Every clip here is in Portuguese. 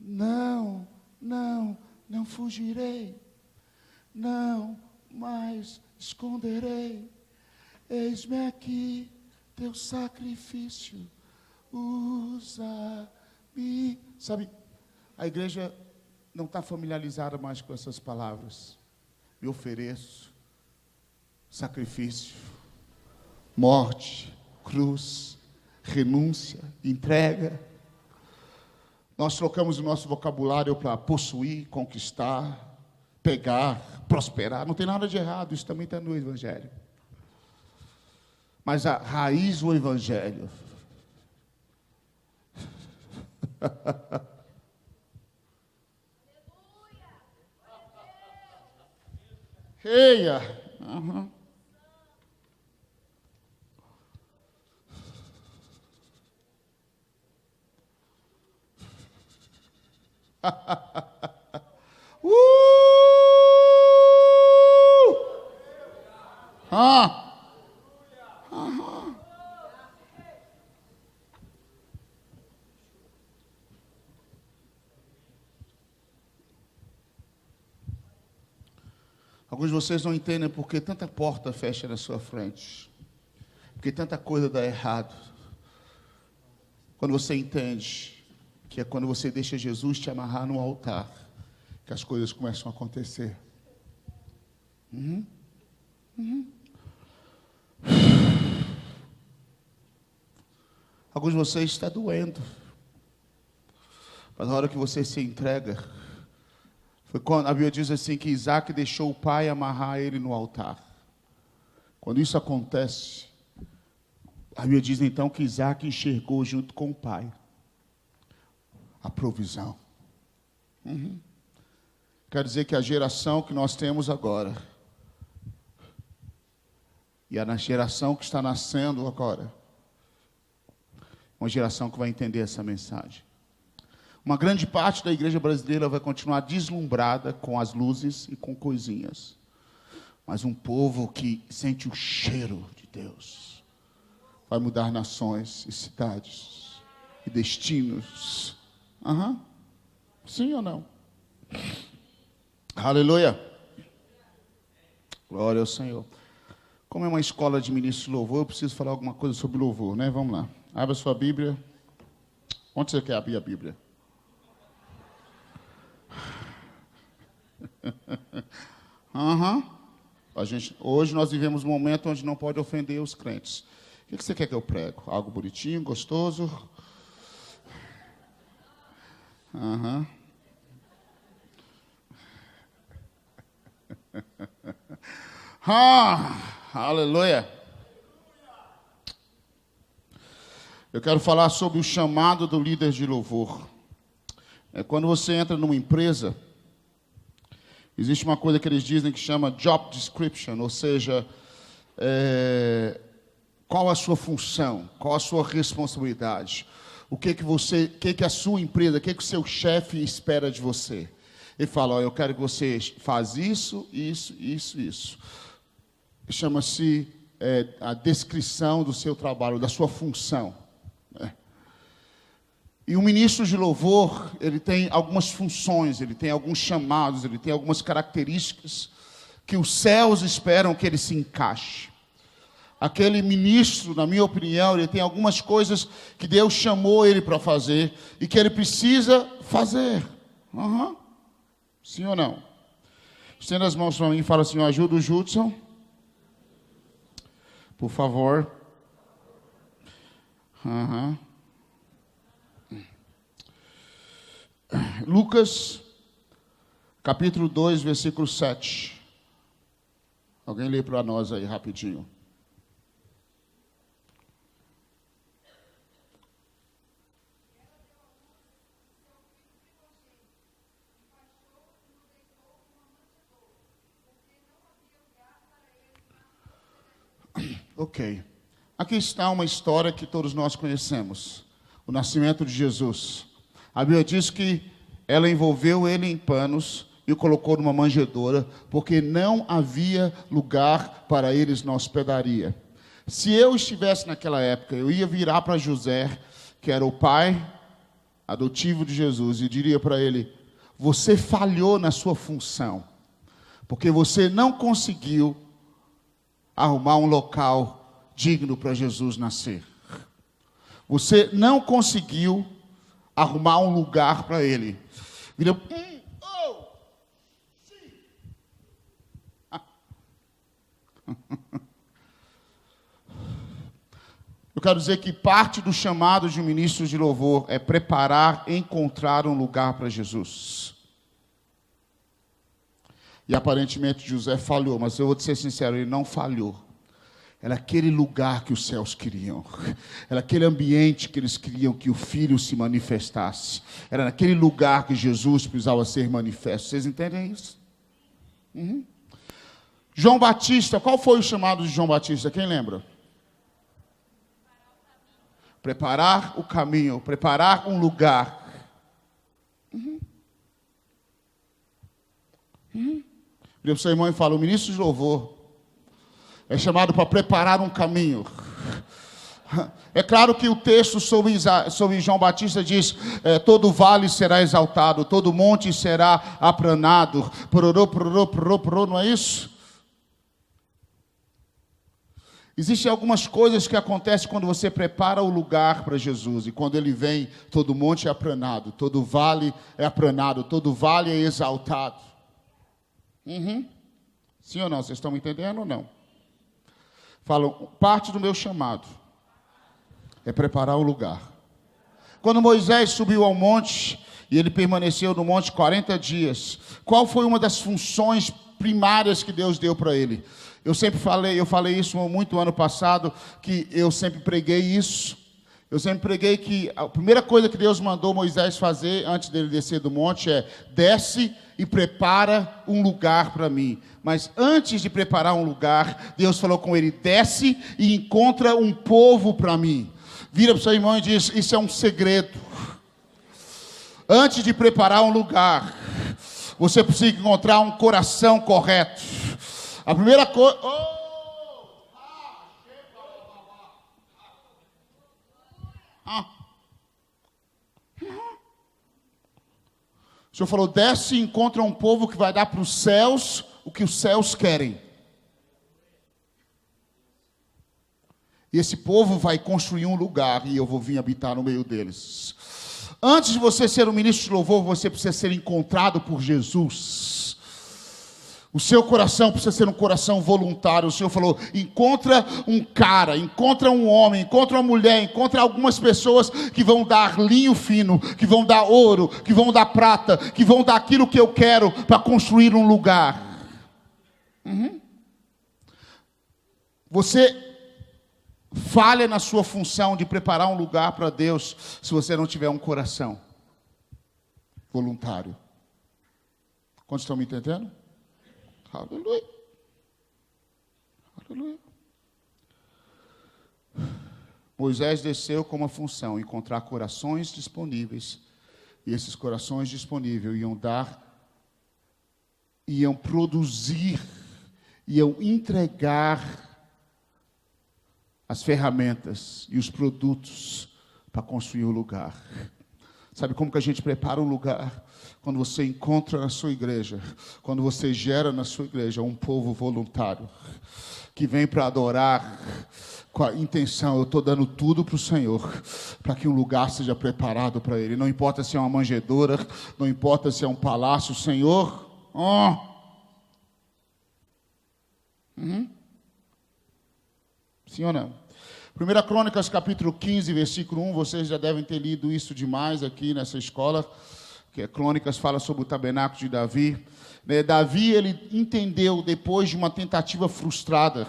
Não, não, não fugirei. Não mais esconderei. Eis-me aqui, teu sacrifício. Usa-me. Sabe, a igreja não está familiarizada mais com essas palavras. Me ofereço, sacrifício, morte, cruz, renúncia, entrega. Nós trocamos o nosso vocabulário para possuir, conquistar, pegar, prosperar. Não tem nada de errado, isso também está no Evangelho. Mas a raiz do Evangelho Eia! Uhum. Uhum. Alguns de vocês não entendem porque tanta porta fecha na sua frente, porque tanta coisa dá errado. Quando você entende que é quando você deixa Jesus te amarrar no altar, que as coisas começam a acontecer. Alguns de vocês está doendo, mas na hora que você se entrega, foi quando a Bíblia diz assim que Isaac deixou o pai amarrar ele no altar. Quando isso acontece, a Bíblia diz então que Isaac enxergou junto com o pai a provisão. Quer dizer que a geração que nós temos agora e a geração que está nascendo agora, uma geração que vai entender essa mensagem. Uma grande parte da igreja brasileira vai continuar deslumbrada com as luzes e com coisinhas. Mas um povo que sente o cheiro de Deus vai mudar nações e cidades e destinos. Sim ou não? Aleluia. Glória ao Senhor. Como é uma escola de ministro de louvor, eu preciso falar alguma coisa sobre louvor, né? Vamos lá. Abra sua Bíblia. Onde você quer abrir a Bíblia? Hoje nós vivemos um momento onde não pode ofender os crentes. O que você quer que eu prego? Algo bonitinho, gostoso? Aleluia. Eu quero falar sobre o chamado do líder de louvor. Quando você entra numa empresa, existe uma coisa que eles dizem que chama job description, ou seja, qual a sua função, qual a sua responsabilidade, o que a sua empresa, o que o seu chefe espera de você. Ele fala, eu quero que você faça isso. Chama-se a descrição do seu trabalho, da sua função. E o ministro de louvor, ele tem algumas funções, ele tem alguns chamados, ele tem algumas características que os céus esperam que ele se encaixe. Aquele ministro, na minha opinião, ele tem algumas coisas que Deus chamou ele para fazer e que ele precisa fazer. Sim ou não? Estenda as mãos para mim e fala assim, ajuda o Judson. Por favor. Lucas, capítulo 2, versículo 7. Alguém lê para nós aí, rapidinho. Ok. Aqui está uma história que todos nós conhecemos. O nascimento de Jesus. A Bíblia diz que ela envolveu ele em panos e o colocou numa manjedoura, porque não havia lugar para eles na hospedaria. Se eu estivesse naquela época, eu ia virar para José, que era o pai adotivo de Jesus, e diria para ele: você falhou na sua função, porque você não conseguiu arrumar um local digno para Jesus nascer. Você não conseguiu arrumar um lugar para ele. Vira, sim. Eu quero dizer que parte do chamado de um ministro de louvor é preparar, encontrar um lugar para Jesus. E aparentemente José falhou, mas eu vou te ser sincero, ele não falhou. Era aquele lugar que os céus queriam. Era aquele ambiente que eles queriam que o Filho se manifestasse. Era naquele lugar que Jesus precisava ser manifesto. Vocês entendem isso? Uhum. João Batista, qual foi o chamado de João Batista? Quem lembra? Preparar o caminho, preparar um lugar. Uhum. Uhum. Vira para o seu irmão e fala: o ministro de louvor é chamado para preparar um caminho. É claro que o texto sobre João Batista diz: todo vale será exaltado, todo monte será aplanado. Não é isso? Existem algumas coisas que acontecem quando você prepara o lugar para Jesus. E quando ele vem, todo monte é aplanado, todo vale é aplanado, todo vale é exaltado. Uhum. Sim ou não? Vocês estão me entendendo ou não? Falam, parte do meu chamado é preparar o lugar. Quando Moisés subiu ao monte, e ele permaneceu no monte 40 dias, qual foi uma das funções primárias que Deus deu para ele? Eu falei isso muito ano passado, que eu sempre preguei isso. Eu sempre preguei que a primeira coisa que Deus mandou Moisés fazer antes dele descer do monte é: desce e prepara um lugar para mim. Mas antes de preparar um lugar, Deus falou com ele: desce e encontra um povo para mim. Vira para o seu irmão e diz: isso é um segredo. Antes de preparar um lugar, você precisa encontrar um coração correto. A primeira coisa... O Senhor falou: desce e encontra um povo que vai dar para os céus o que os céus querem. E esse povo vai construir um lugar e eu vou vir habitar no meio deles. Antes de você ser um ministro de louvor, você precisa ser encontrado por Jesus. O seu coração precisa ser um coração voluntário. O Senhor falou: encontra um cara, encontra um homem, encontra uma mulher, encontra algumas pessoas que vão dar linho fino, que vão dar ouro, que vão dar prata, que vão dar aquilo que eu quero para construir um lugar. Uhum. Você falha na sua função de preparar um lugar para Deus se você não tiver um coração voluntário. Quantos estão me entendendo? Aleluia. Aleluia. Moisés desceu com uma função: encontrar corações disponíveis. E esses corações disponíveis iam produzir, iam entregar as ferramentas e os produtos para construir o lugar. Sabe como que a gente prepara um lugar? Quando você encontra na sua igreja, quando você gera na sua igreja um povo voluntário, que vem para adorar com a intenção: eu estou dando tudo para o Senhor, para que um lugar seja preparado para Ele. Não importa se é uma manjedoura, não importa se é um palácio, Senhor. Sim ou não? 1 Crônicas, capítulo 15, versículo 1, vocês já devem ter lido isso demais aqui nessa escola, que Crônicas fala sobre o tabernáculo de Davi. Davi, ele entendeu, depois de uma tentativa frustrada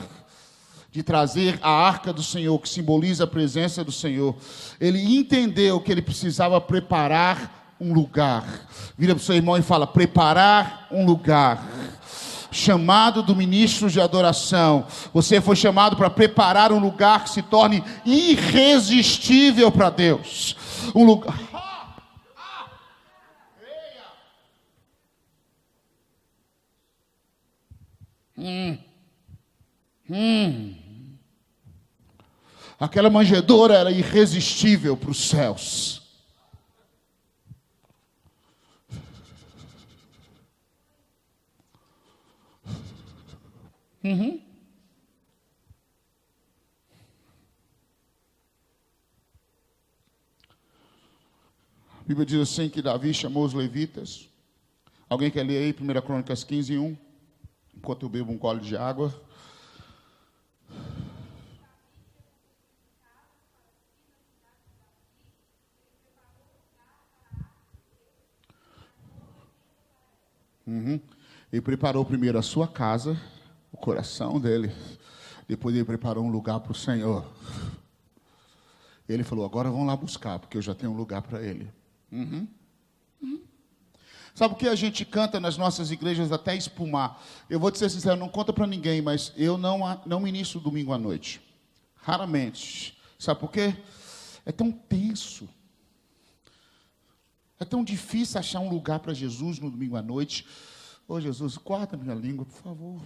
de trazer a arca do Senhor, que simboliza a presença do Senhor, ele entendeu que ele precisava preparar um lugar. Vira para o seu irmão e fala: preparar um lugar. Chamado do ministro de adoração, você foi chamado para preparar um lugar que se torne irresistível para Deus. Um lugar. Aquela manjedoura era irresistível para os céus. A Bíblia diz assim que Davi chamou os levitas. Alguém quer ler aí 1 Crônicas 15:1? Enquanto eu bebo um gole de água. Ele preparou primeiro a sua casa, o coração dele. Depois ele preparou um lugar para o Senhor. Ele falou, agora vão lá buscar, porque eu já tenho um lugar para ele. Sabe o que a gente canta nas nossas igrejas até espumar? Eu vou te ser sincero, não conta para ninguém, mas eu não ministro domingo à noite. Raramente. Sabe por quê? É tão tenso. É tão difícil achar um lugar para Jesus no domingo à noite. Ô Jesus, guarda minha língua, por favor.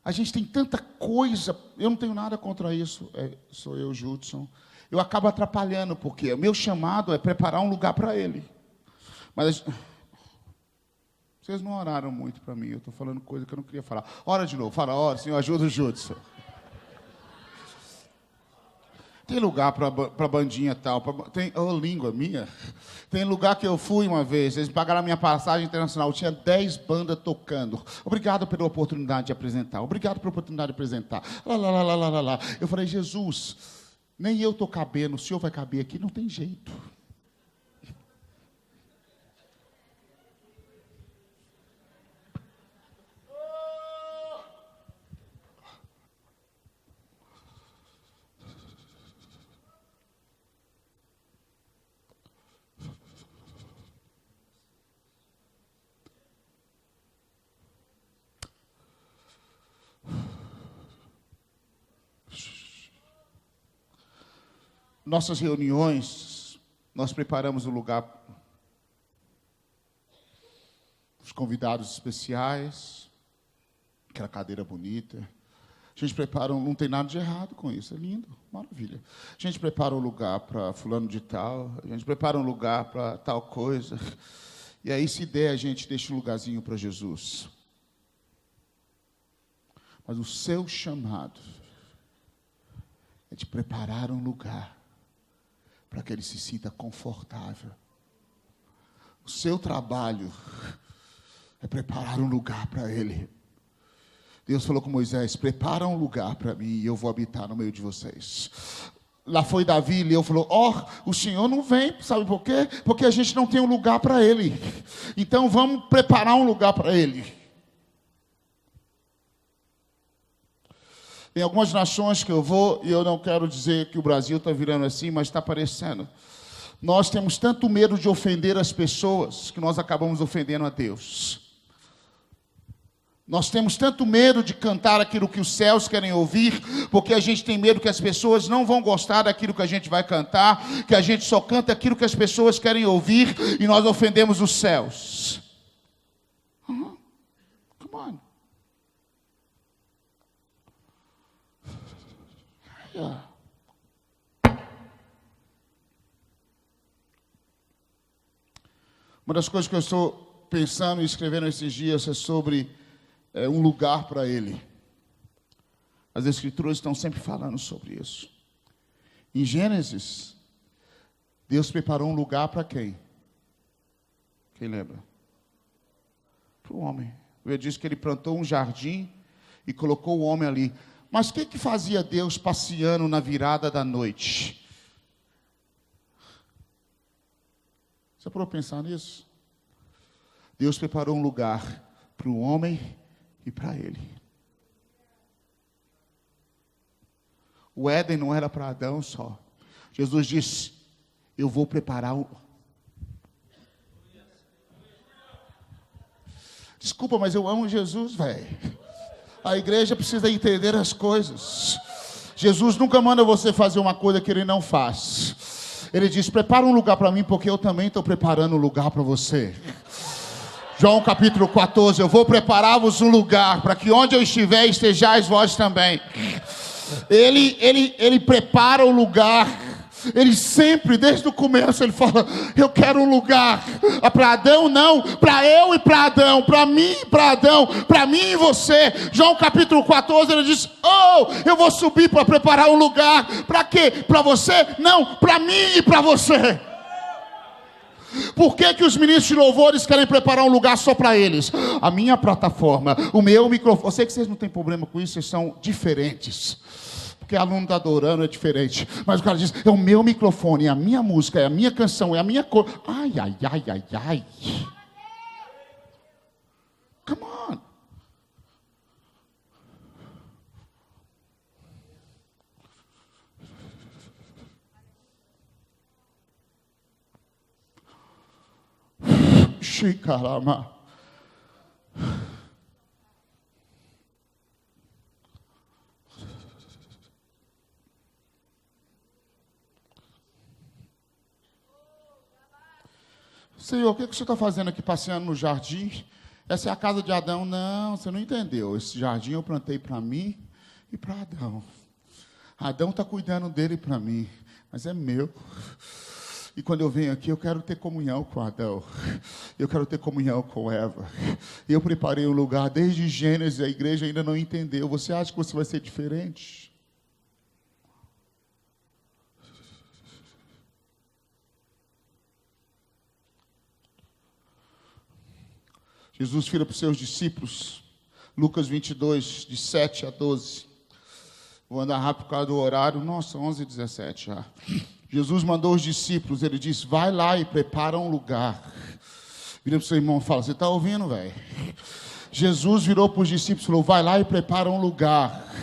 A gente tem tanta coisa. Eu não tenho nada contra isso. Sou eu, Judson. Eu acabo atrapalhando, porque o meu chamado é preparar um lugar para ele. Mas vocês não oraram muito para mim. Eu estou falando coisa que eu não queria falar. Ora de novo, fala, ora, Senhor, ajuda o Judson. Tem lugar para bandinha tal. Tem língua minha. Tem lugar que eu fui uma vez. Eles pagaram a minha passagem internacional. Tinha 10 bandas tocando. Obrigado pela oportunidade de apresentar. Obrigado pela oportunidade de apresentar. Lá. Eu falei, Jesus, nem eu estou cabendo. O Senhor vai caber aqui? Não tem jeito. Nossas reuniões, nós preparamos um lugar, os convidados especiais, aquela cadeira bonita. A gente prepara, não tem nada de errado com isso, é lindo, maravilha. A gente prepara um lugar para fulano de tal, a gente prepara um lugar para tal coisa. E aí, se der, a gente deixa um lugarzinho para Jesus. Mas o seu chamado é de preparar um lugar para que ele se sinta confortável. O seu trabalho é preparar um lugar para ele. Deus falou com Moisés, prepara um lugar para mim e eu vou habitar no meio de vocês. Lá foi Davi e Leão falou, o Senhor não vem, sabe por quê? Porque a gente não tem um lugar para ele. Então vamos preparar um lugar para ele. Tem algumas nações que eu vou, e eu não quero dizer que o Brasil está virando assim, mas está parecendo. Nós temos tanto medo de ofender as pessoas, que nós acabamos ofendendo a Deus. Nós temos tanto medo de cantar aquilo que os céus querem ouvir, porque a gente tem medo que as pessoas não vão gostar daquilo que a gente vai cantar, que a gente só canta aquilo que as pessoas querem ouvir, e nós ofendemos os céus. Come on. Uma das coisas que eu estou pensando e escrevendo esses dias é sobre um lugar para ele. As Escrituras estão sempre falando sobre isso. Em Gênesis, Deus preparou um lugar para quem? Quem lembra? Para o homem. Ele diz que ele plantou um jardim e colocou o homem ali. Mas o que fazia Deus passeando na virada da noite? Você parou para pensar nisso? Deus preparou um lugar para o homem e para ele. O Éden não era para Adão só. Jesus disse, eu vou preparar um... Desculpa, mas eu amo Jesus, velho. A igreja precisa entender as coisas. Jesus nunca manda você fazer uma coisa que ele não faz. Ele diz, prepara um lugar para mim, porque eu também estou preparando um lugar para você. João capítulo 14, eu vou preparar-vos um lugar, para que onde eu estiver, estejais vós também. Ele prepara o lugar. Ele sempre, desde o começo, ele fala: eu quero um lugar. Para Adão não, para eu e para Adão, para mim e para Adão, para mim e você. João capítulo 14, ele diz: oh, eu vou subir para preparar um lugar. Para quê? Para você? Não, para mim e para você. Por que os ministros de louvores querem preparar um lugar só para eles? A minha plataforma, o meu microfone. Eu sei que vocês não têm problema com isso, vocês são diferentes. Porque aluno está adorando, é diferente. Mas o cara diz: é o meu microfone, é a minha música, é a minha canção, é a minha cor. Ai, ai, ai, ai, ai. Come on. Shikarama. Senhor, o que você está fazendo aqui passeando no jardim? Essa é a casa de Adão. Não, você não entendeu. Esse jardim eu plantei para mim e para Adão. Adão está cuidando dele para mim, mas é meu. E quando eu venho aqui, eu quero ter comunhão com Adão. Eu quero ter comunhão com Eva. Eu preparei um lugar desde Gênesis, a igreja ainda não entendeu. Você acha que você vai ser diferente? Jesus vira para os seus discípulos, Lucas 22, de 7 a 12. Vou andar rápido por causa do horário. Nossa, 11h17 já. Jesus mandou os discípulos, ele disse: vai lá e prepara um lugar. Vira para o seu irmão e fala: você está ouvindo, velho? Jesus virou para os discípulos e falou: vai lá e prepara um lugar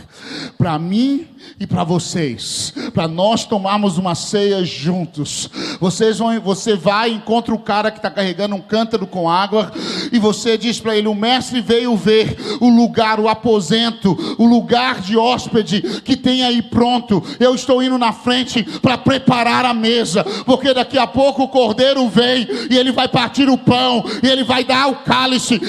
para mim e para vocês, para nós tomarmos uma ceia juntos. Você vai e encontra o cara que está carregando um cântaro com água, e você diz para ele: o mestre veio ver o lugar, o aposento, o lugar de hóspede que tem aí pronto. Eu estou indo na frente para preparar a mesa, porque daqui a pouco o cordeiro vem e ele vai partir o pão e ele vai dar o cálice.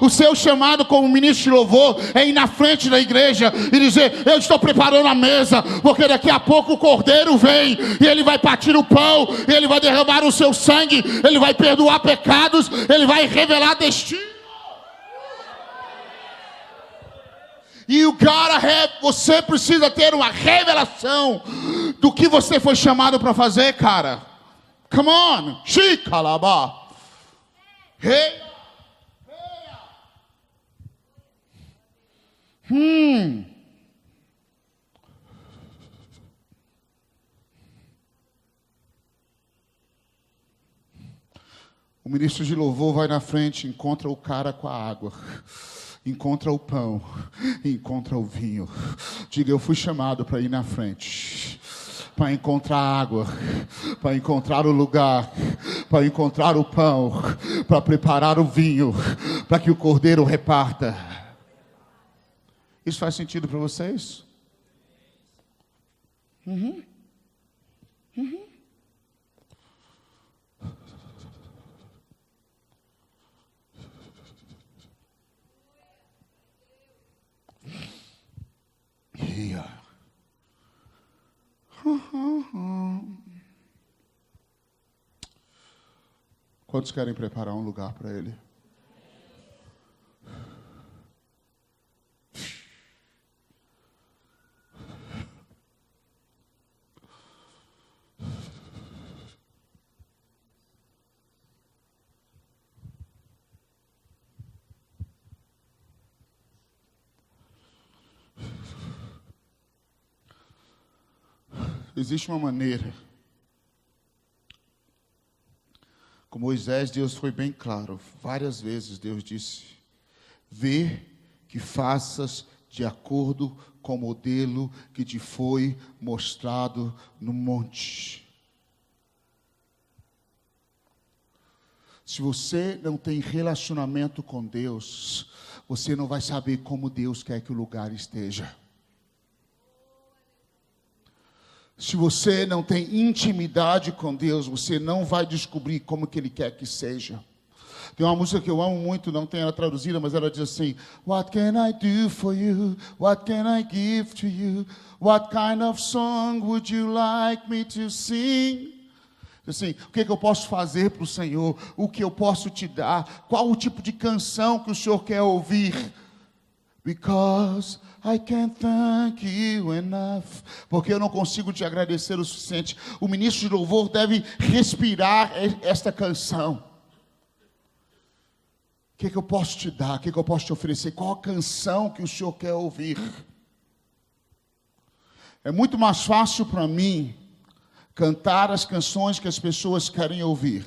O seu chamado como ministro de louvor é ir na frente da igreja e dizer: eu estou preparando a mesa, porque daqui a pouco o cordeiro vem e ele vai partir o pão, e ele vai derramar o seu sangue, ele vai perdoar pecados, ele vai revelar destino. E você precisa ter uma revelação do que você foi chamado para fazer, cara. Come on, Shikalaba. Hey. O ministro de louvor vai na frente, encontra o cara com a água, encontra o pão, encontra o vinho. Diga: eu fui chamado para ir na frente, para encontrar água, para encontrar o lugar, para encontrar o pão, para preparar o vinho, para que o cordeiro reparta. Isso faz sentido para vocês? Yeah. Quantos querem preparar um lugar para ele? Existe uma maneira. Com Moisés, Deus foi bem claro. Várias vezes Deus disse: vê que faças de acordo com o modelo que te foi mostrado no monte. Se você não tem relacionamento com Deus, você não vai saber como Deus quer que o lugar esteja. Se você não tem intimidade com Deus, você não vai descobrir como que Ele quer que seja. Tem uma música que eu amo muito, não tem ela traduzida, mas ela diz assim: What can I do for you? What can I give to you? What kind of song would you like me to sing? Assim, o que eu posso fazer para o Senhor? O que eu posso te dar? Qual o tipo de canção que o Senhor quer ouvir? Because I can't thank you enough. Porque eu não consigo te agradecer o suficiente. O ministro de louvor deve respirar esta canção. O que eu posso te dar? O que eu posso te oferecer? Qual a canção que o Senhor quer ouvir? É muito mais fácil para mim cantar as canções que as pessoas querem ouvir.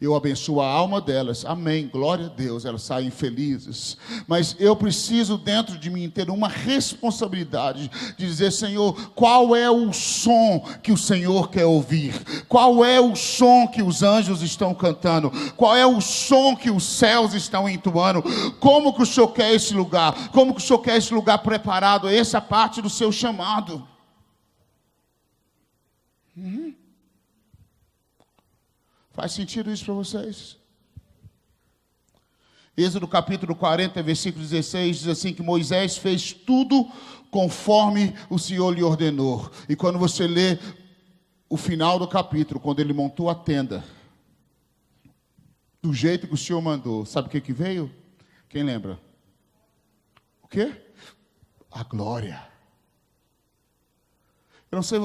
Eu abençoo a alma delas, amém, glória a Deus, elas saem felizes. Mas eu preciso dentro de mim ter uma responsabilidade de dizer: Senhor, qual é o som que o Senhor quer ouvir? Qual é o som que os anjos estão cantando? Qual é o som que os céus estão entoando? Como que o Senhor quer esse lugar? Como que o Senhor quer esse lugar preparado? Essa é parte do seu chamado. Faz sentido isso para vocês? Êxodo capítulo 40, versículo 16, diz assim que Moisés fez tudo conforme o Senhor lhe ordenou. E quando você lê o final do capítulo, quando ele montou a tenda, do jeito que o Senhor mandou, sabe o que veio? Quem lembra? O quê? A glória. Eu não sei...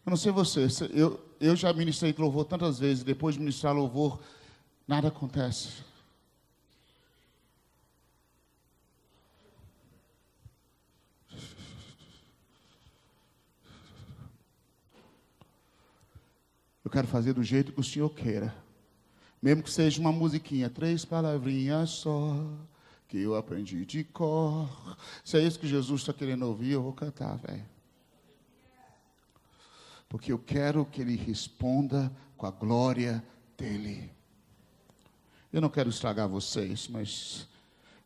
Eu não sei você, eu já ministrei louvor tantas vezes, depois de ministrar louvor, nada acontece. Eu quero fazer do jeito que o Senhor queira. Mesmo que seja uma musiquinha, 3 palavrinhas só, que eu aprendi de cor. Se é isso que Jesus está querendo ouvir, eu vou cantar, velho. Porque eu quero que Ele responda com a glória dEle. Eu não quero estragar vocês, mas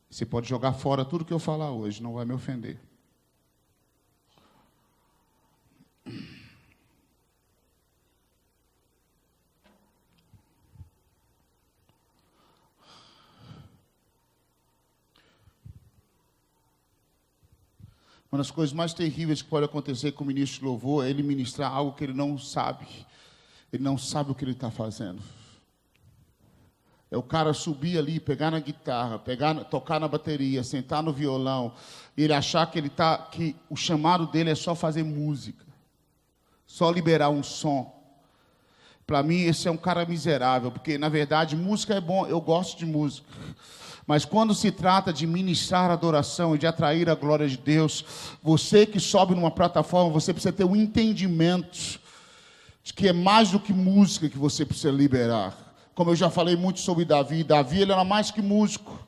você pode jogar fora tudo que eu falar hoje, não vai me ofender. Uma das coisas mais terríveis que pode acontecer com o ministro de louvor é ele ministrar algo que ele não sabe. Ele não sabe o que ele está fazendo. É o cara subir ali, pegar na guitarra, tocar na bateria, sentar no violão, e ele achar que o chamado dele é só fazer música, só liberar um som. Para mim, esse é um cara miserável, porque, na verdade, música é bom, eu gosto de música. Mas quando se trata de ministrar adoração e de atrair a glória de Deus, você que sobe numa plataforma, você precisa ter um entendimento de que é mais do que música que você precisa liberar. Como eu já falei muito sobre Davi, ele era mais que músico.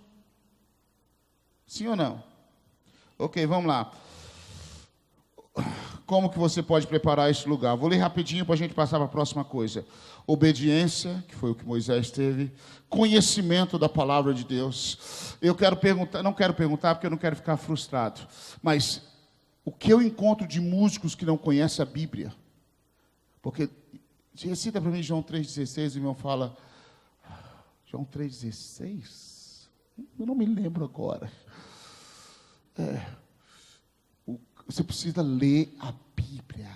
Sim ou não? Ok, vamos lá. Como que você pode preparar esse lugar? Vou ler rapidinho para a gente passar para a próxima coisa. Obediência, que foi o que Moisés teve. Conhecimento da palavra de Deus. Eu quero perguntar, não quero perguntar porque eu não quero ficar frustrado. Mas o que eu encontro de músicos que não conhecem a Bíblia? Porque, recita para mim João 3,16, o irmão fala... João 3,16? Eu não me lembro agora. Você precisa ler a Bíblia.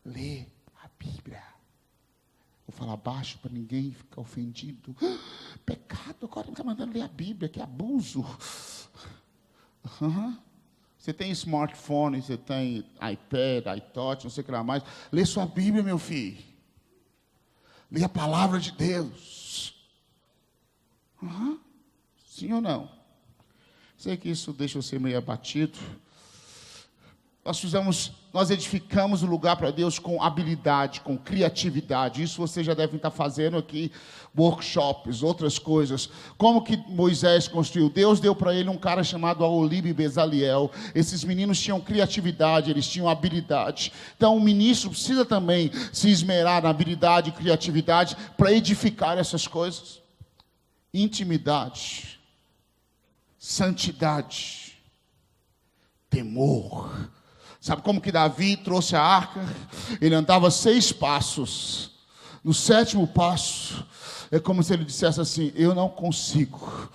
Lê a Bíblia. Vou falar baixo para ninguém ficar ofendido. Pecado, agora não está mandando ler a Bíblia, que abuso. Você tem smartphone, você tem iPad, iTouch, não sei o que lá mais. Lê sua Bíblia, meu filho. Lê a palavra de Deus. Sim ou não? Sei que isso deixa você meio abatido. Nós edificamos o lugar para Deus com habilidade, com criatividade. Isso vocês já devem estar fazendo aqui, workshops, outras coisas. Como que Moisés construiu? Deus deu para ele um cara chamado Aholibe e Bezaliel. Esses meninos tinham criatividade, eles tinham habilidade. Então o ministro precisa também se esmerar na habilidade e criatividade para edificar essas coisas. Intimidade, santidade, temor. Sabe como que Davi trouxe a arca? Ele andava 6 passos. No 7º passo, é como se ele dissesse assim: eu não consigo,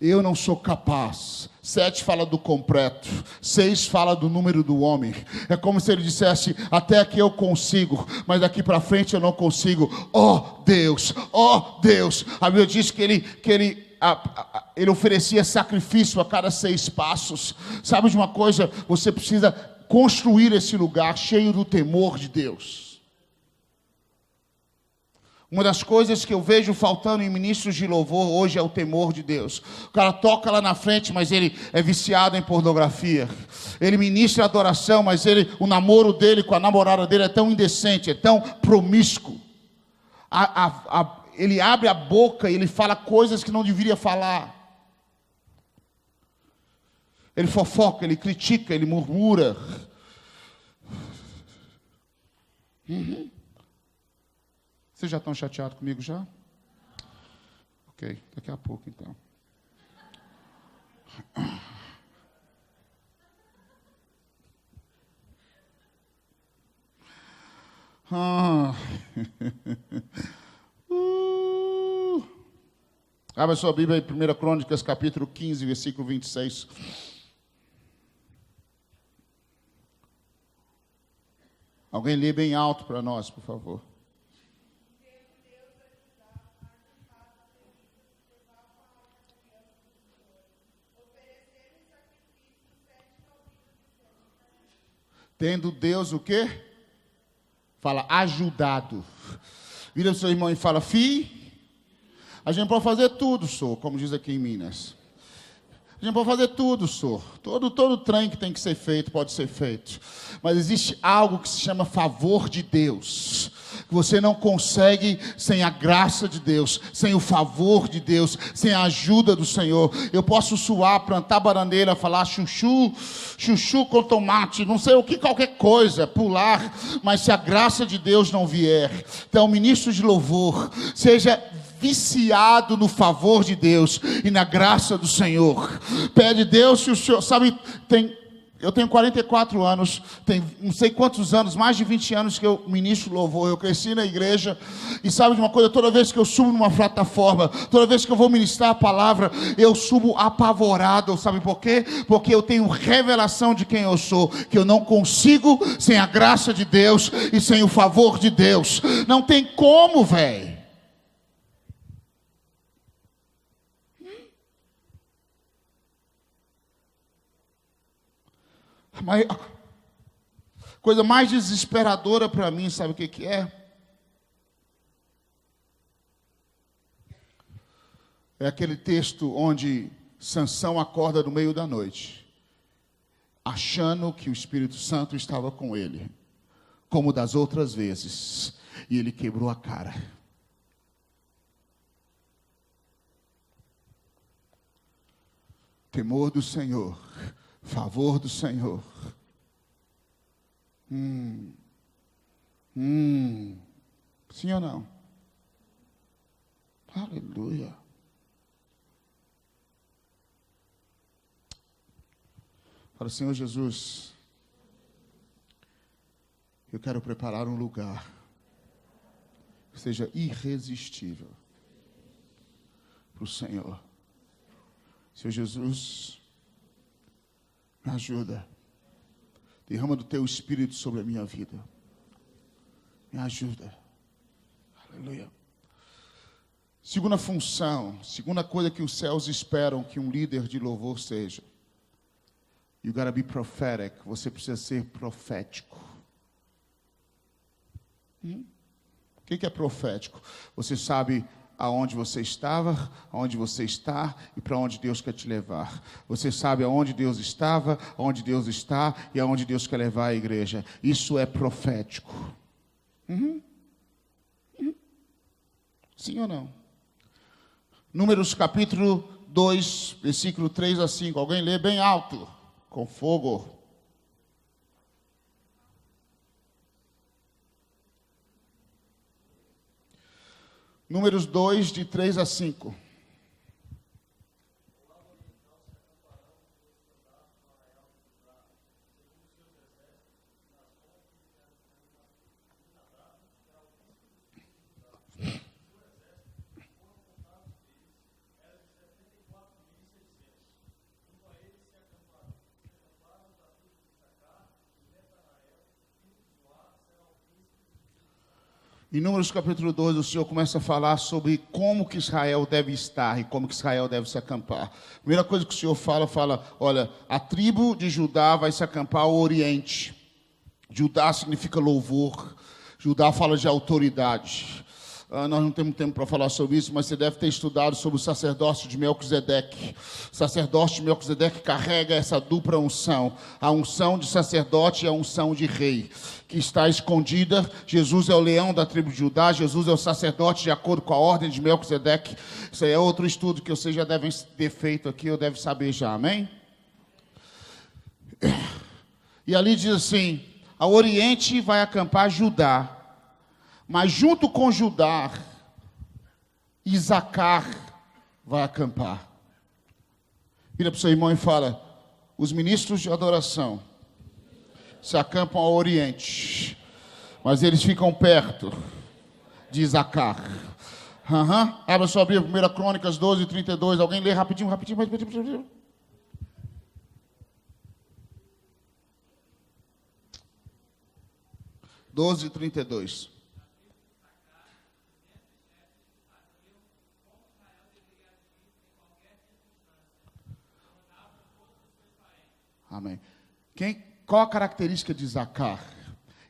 eu não sou capaz. 7 fala do completo, 6 fala do número do homem. É como se ele dissesse: até aqui eu consigo, mas daqui para frente eu não consigo. Oh Deus, oh Deus. A Bíblia diz que ele oferecia sacrifício a cada 6 passos. Sabe de uma coisa? Você precisa construir esse lugar cheio do temor de Deus. Uma das coisas que eu vejo faltando em ministros de louvor hoje é o temor de Deus. O cara toca lá na frente, mas ele é viciado em pornografia. Ele ministra adoração, mas o namoro dele com a namorada dele é tão indecente, é tão promíscuo. Ele abre a boca e ele fala coisas que não deveria falar. Ele fofoca, ele critica, ele murmura. Vocês já estão chateados comigo já? Ok, daqui a pouco então. Abra sua Bíblia em 1 Crônicas, capítulo 15, versículo 26. Alguém lê bem alto para nós, por favor. Tendo Deus o quê? Fala, ajudado. Vira para o seu irmão e fala: a gente pode fazer tudo, senhor, como diz aqui em Minas. A gente pode fazer tudo, senhor. Todo trem que tem que ser feito pode ser feito. Mas existe algo que se chama favor de Deus. Que você não consegue sem a graça de Deus, sem o favor de Deus, sem a ajuda do Senhor. Eu posso suar, plantar bananeira, falar chuchu com tomate, não sei o que, qualquer coisa, pular. Mas se a graça de Deus não vier, então, ministro de louvor, seja viciado no favor de Deus e na graça do Senhor. Pede Deus, se o Senhor, sabe, eu tenho 44 anos, tem não sei quantos anos, mais de 20 anos que eu ministro louvor, eu cresci na igreja, e sabe de uma coisa, toda vez que eu subo numa plataforma, toda vez que eu vou ministrar a palavra, eu subo apavorado, sabe por quê? Porque eu tenho revelação de quem eu sou, que eu não consigo sem a graça de Deus e sem o favor de Deus. Não tem como, velho. Mas a coisa mais desesperadora para mim, sabe o que é? É aquele texto onde Sansão acorda no meio da noite, achando que o Espírito Santo estava com ele, como das outras vezes, e ele quebrou a cara. Temor do Senhor, favor do Senhor. Sim ou não? Aleluia. Fala, Senhor Jesus, eu quero preparar um lugar que seja irresistível para o Senhor. Senhor Jesus, me ajuda. Derrama do teu Espírito sobre a minha vida. Me ajuda. Aleluia. Segunda função, segunda coisa que os céus esperam que um líder de louvor seja. You gotta be prophetic. Você precisa ser profético. O que é profético? Você sabe aonde você estava, aonde você está e para onde Deus quer te levar. Você sabe aonde Deus estava, aonde Deus está e aonde Deus quer levar a igreja. Isso é profético. Sim ou não? Números capítulo 2, versículo 3 a 5. Alguém lê bem alto, com fogo. Números 2, de 3 a 5. Em Números capítulo 2, o Senhor começa a falar sobre como que Israel deve estar e como que Israel deve se acampar. A primeira coisa que o Senhor fala, olha, a tribo de Judá vai se acampar ao oriente. Judá significa louvor. Judá fala de autoridade. Nós não temos tempo para falar sobre isso, mas você deve ter estudado sobre o sacerdócio de Melquisedeque. O sacerdócio de Melquisedeque carrega essa dupla unção. A unção de sacerdote e a unção de rei, que está escondida. Jesus é o leão da tribo de Judá. Jesus é o sacerdote de acordo com a ordem de Melquisedeque. Isso aí é outro estudo que vocês já devem ter feito aqui, ou devem saber já, amém? E ali diz assim, ao oriente vai acampar Judá. Mas junto com Judá, Isacar vai acampar. Vira para o seu irmão e fala, os ministros de adoração se acampam ao oriente, mas eles ficam perto de Isacar. Abra sua Bíblia, 1 Crônicas 12, 32. Alguém lê rapidinho. 12, 32. Amém. Qual a característica de Isacar?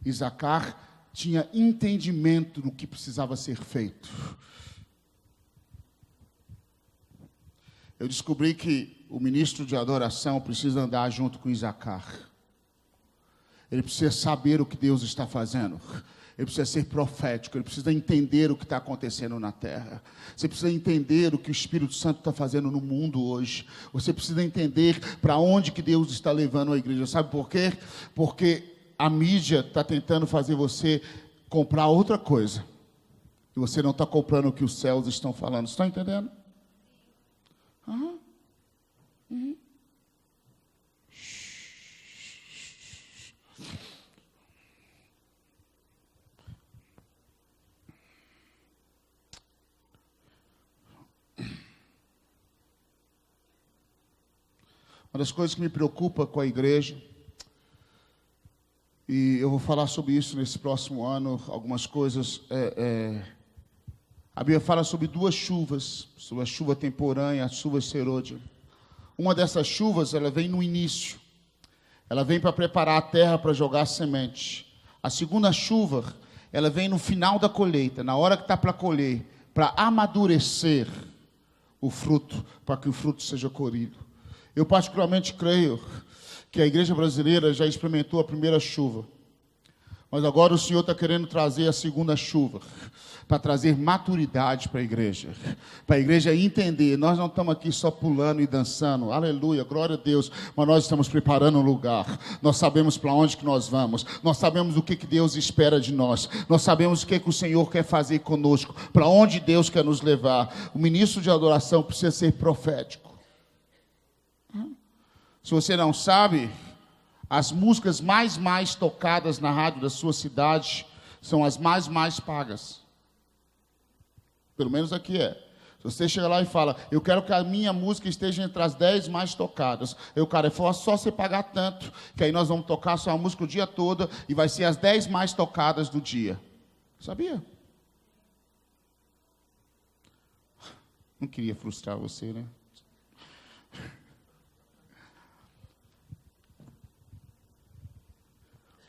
Isacar tinha entendimento do que precisava ser feito. Eu descobri que o ministro de adoração precisa andar junto com Isacar. Ele precisa saber o que Deus está fazendo. Ele precisa ser profético, ele precisa entender o que está acontecendo na terra. Você precisa entender o que o Espírito Santo está fazendo no mundo hoje. Você precisa entender para onde que Deus está levando a igreja. Sabe por quê? Porque a mídia está tentando fazer você comprar outra coisa. E você não está comprando o que os céus estão falando. Você está entendendo? Uma das coisas que me preocupa com a igreja, e eu vou falar sobre isso nesse próximo ano, algumas coisas, a Bíblia fala sobre duas chuvas, sobre a chuva temporânea e a chuva serôdia. Uma dessas chuvas, ela vem no início, ela vem para preparar a terra para jogar a semente. A segunda chuva, ela vem no final da colheita, na hora que está para colher, para amadurecer o fruto, para que o fruto seja colhido. Eu particularmente creio que a igreja brasileira já experimentou a primeira chuva. Mas agora o Senhor está querendo trazer a segunda chuva, para trazer maturidade para a igreja entender, nós não estamos aqui só pulando e dançando, aleluia, glória a Deus, mas nós estamos preparando um lugar, nós sabemos para onde que nós vamos, nós sabemos o que Deus espera de nós sabemos o que o Senhor quer fazer conosco, para onde Deus quer nos levar. O ministro de adoração precisa ser profético. Se você não sabe, as músicas mais tocadas na rádio da sua cidade são as mais pagas. Pelo menos aqui é. Se você chega lá e fala, eu quero que a minha música esteja entre as 10 mais tocadas. Eu, cara, é só você pagar tanto, que aí nós vamos tocar sua música o dia todo e vai ser as 10 mais tocadas do dia. Sabia? Não queria frustrar você, né?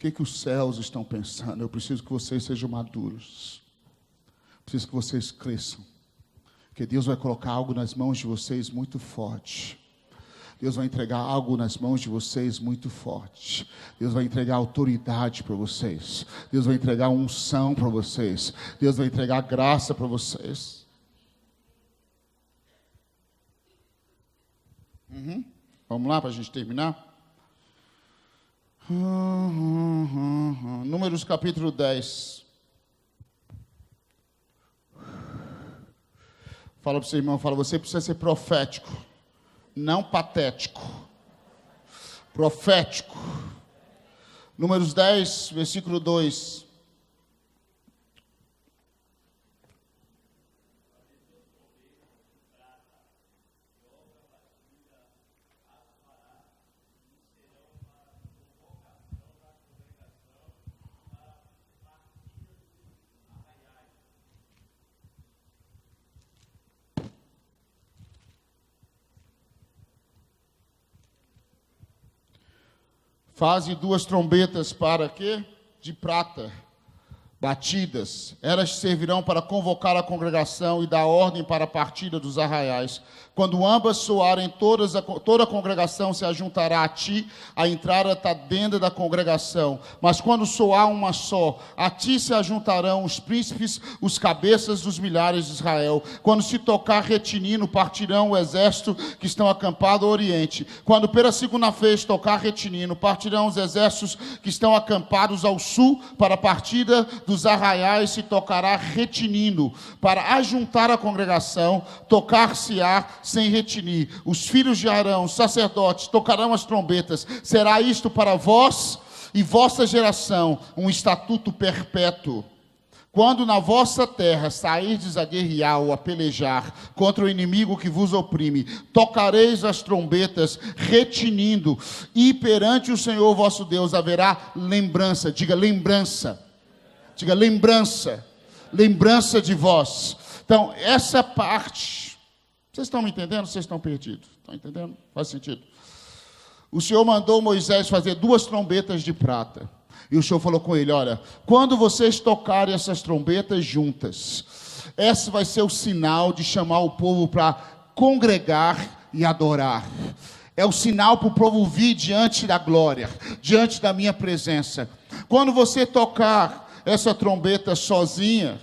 O que os céus estão pensando? Eu preciso que vocês sejam maduros. Preciso que vocês cresçam. Porque Deus vai colocar algo nas mãos de vocês muito forte. Deus vai entregar algo nas mãos de vocês muito forte. Deus vai entregar autoridade para vocês. Deus vai entregar unção para vocês. Deus vai entregar graça para vocês. Vamos lá para a gente terminar? Números capítulo 10. Fala para o seu irmão, você precisa ser profético, não patético. Profético. Números 10, versículo 2. Faze 2 trombetas para quê? De prata, batidas. Elas servirão para convocar a congregação e dar ordem para a partida dos arraiais. Quando ambas soarem, toda a congregação se ajuntará a ti. A entrada está dentro da congregação. Mas quando soar uma só, a ti se ajuntarão os príncipes, os cabeças dos milhares de Israel. Quando se tocar retinino, partirão o exército que estão acampado ao oriente. Quando pela segunda vez tocar retinino, partirão os exércitos que estão acampados ao sul. Para a partida dos arraiais se tocará retinino. Para ajuntar a congregação, tocar-se-á sem retinir. Os filhos de Arão, os sacerdotes, tocarão as trombetas. Será isto para vós e vossa geração um estatuto perpétuo. Quando na vossa terra sairdes a guerrear ou a pelejar contra o inimigo que vos oprime, tocareis as trombetas retinindo, e perante o Senhor vosso Deus haverá lembrança. Diga lembrança. Diga lembrança. Lembrança de vós. Então, essa parte, vocês estão me entendendo? Vocês estão perdidos? Estão entendendo? Faz sentido. O Senhor mandou Moisés fazer 2 trombetas de prata. E o Senhor falou com ele, olha, quando vocês tocarem essas trombetas juntas, esse vai ser o sinal de chamar o povo para congregar e adorar. É o sinal para o povo vir diante da glória, diante da minha presença. Quando você tocar essa trombeta sozinha,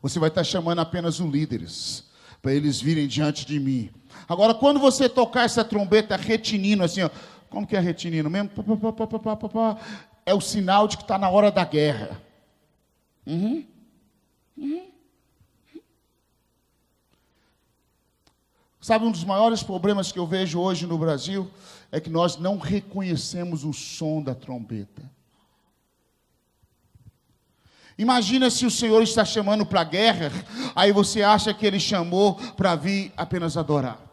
você vai estar chamando apenas os líderes, para eles virem diante de mim. Agora, quando você tocar essa trombeta retinindo, assim, ó, como que é retinindo mesmo? É o sinal de que está na hora da guerra. Sabe, um dos maiores problemas que eu vejo hoje no Brasil é que nós não reconhecemos o som da trombeta. Imagina se o Senhor está chamando para a guerra, aí você acha que Ele chamou para vir apenas adorar.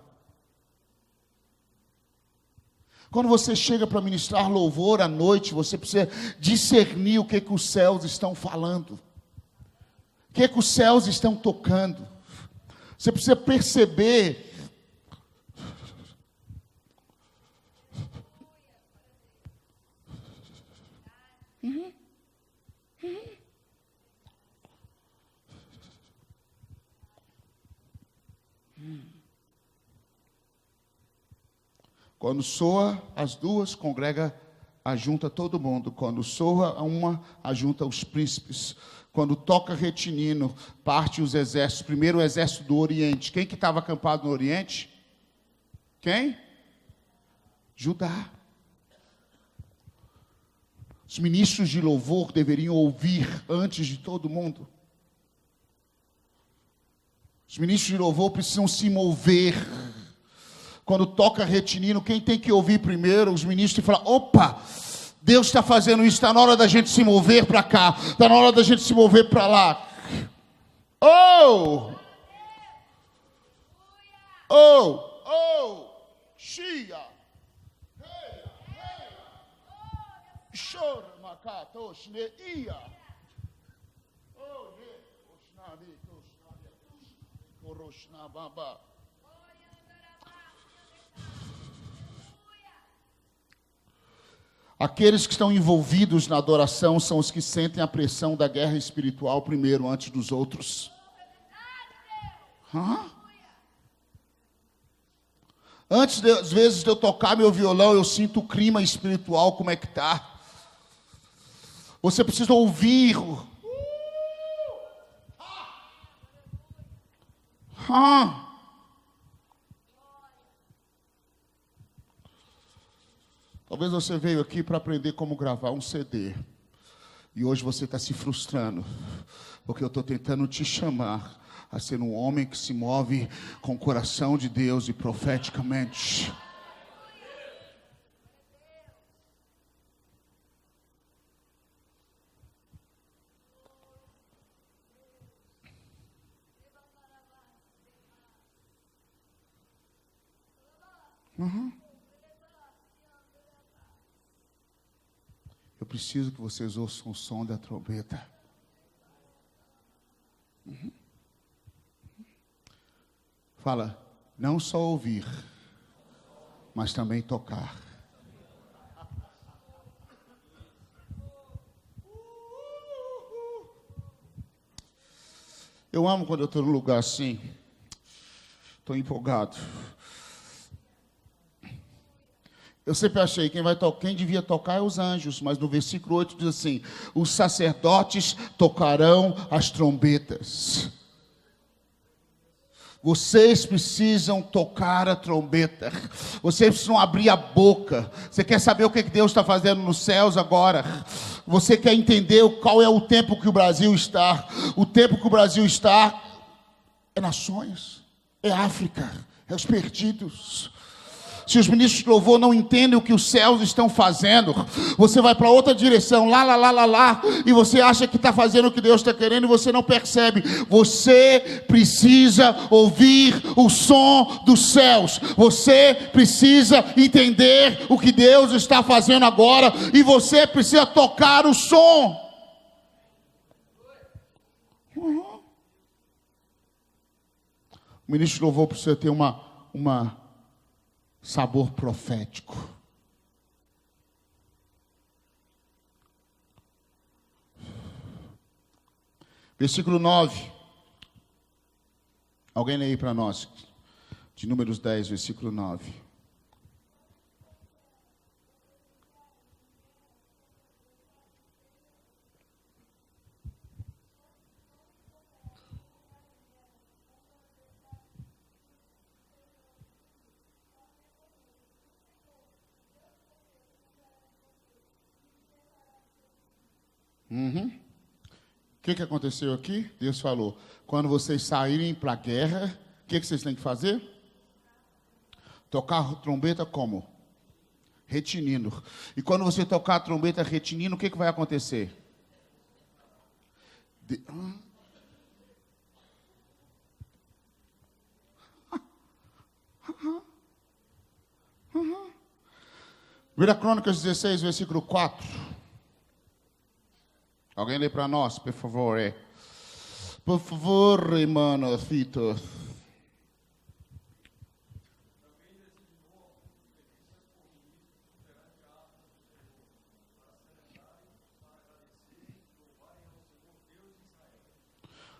Quando você chega para ministrar louvor à noite, você precisa discernir o que os céus estão falando. O que os céus estão tocando. Você precisa perceber. Quando soa as 2, congrega, ajunta todo mundo. Quando soa uma, ajunta os príncipes. Quando toca retinino, parte os exércitos. Primeiro o exército do Oriente. Quem que estava acampado no Oriente? Quem? Judá. Os ministros de louvor deveriam ouvir antes de todo mundo. Os ministros de louvor precisam se mover. Quando toca retinino, quem tem que ouvir primeiro? Os ministros falam, opa, Deus está fazendo isso, está na hora da gente se mover para cá, está na hora da gente se mover para lá. Shia. Chora, macato, shneia. Oshnani, Koroshna Baba. Aqueles que estão envolvidos na adoração são os que sentem a pressão da guerra espiritual primeiro, antes dos outros. Antes, às vezes, de eu tocar meu violão, eu sinto o clima espiritual, como é que está. Você precisa ouvir. Talvez você veio aqui para aprender como gravar um CD. E hoje você está se frustrando. Porque eu estou tentando te chamar a ser um homem que se move com o coração de Deus e profeticamente. Eu preciso que vocês ouçam o som da trombeta. Fala, não só ouvir, mas também tocar. Eu amo quando eu estou num lugar assim. Estou empolgado. Eu sempre achei que quem devia tocar é os anjos, mas no versículo 8 diz assim: os sacerdotes tocarão as trombetas. Vocês precisam tocar a trombeta. Vocês precisam abrir a boca. Você quer saber o que Deus está fazendo nos céus agora? Você quer entender qual é o tempo que o Brasil está? O tempo que o Brasil está é nações, é África, é os perdidos. Se os ministros de louvor não entendem o que os céus estão fazendo, você vai para outra direção, lá, e você acha que está fazendo o que Deus está querendo e você não percebe. Você precisa ouvir o som dos céus. Você precisa entender o que Deus está fazendo agora e você precisa tocar o som. O ministro de louvor precisa ter uma sabor profético. Versículo 9. Alguém lê aí para nós. De Números 10, versículo 9. O que aconteceu aqui? Deus falou: quando vocês saírem para a guerra, o que vocês têm que fazer? Tocar a trombeta como? Retinindo. E quando você tocar a trombeta retinindo, o que vai acontecer? Vira Crônicas 16, versículo 4. Alguém lê para nós, por favor. Por favor, irmão Fito.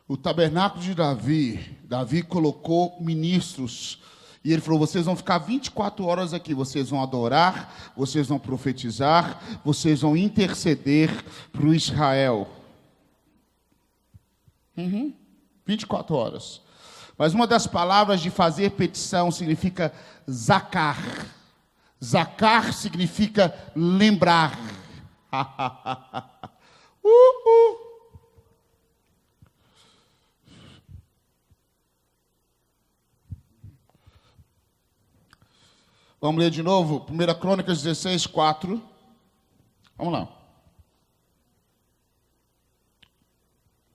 O tabernáculo de Davi colocou ministros. E ele falou: vocês vão ficar 24 horas aqui, vocês vão adorar, vocês vão profetizar, vocês vão interceder para o Israel. 24 horas. Mas uma das palavras de fazer petição significa zacar. Zacar significa lembrar. Vamos ler de novo, 1 Crônicas 16, 4. Vamos lá.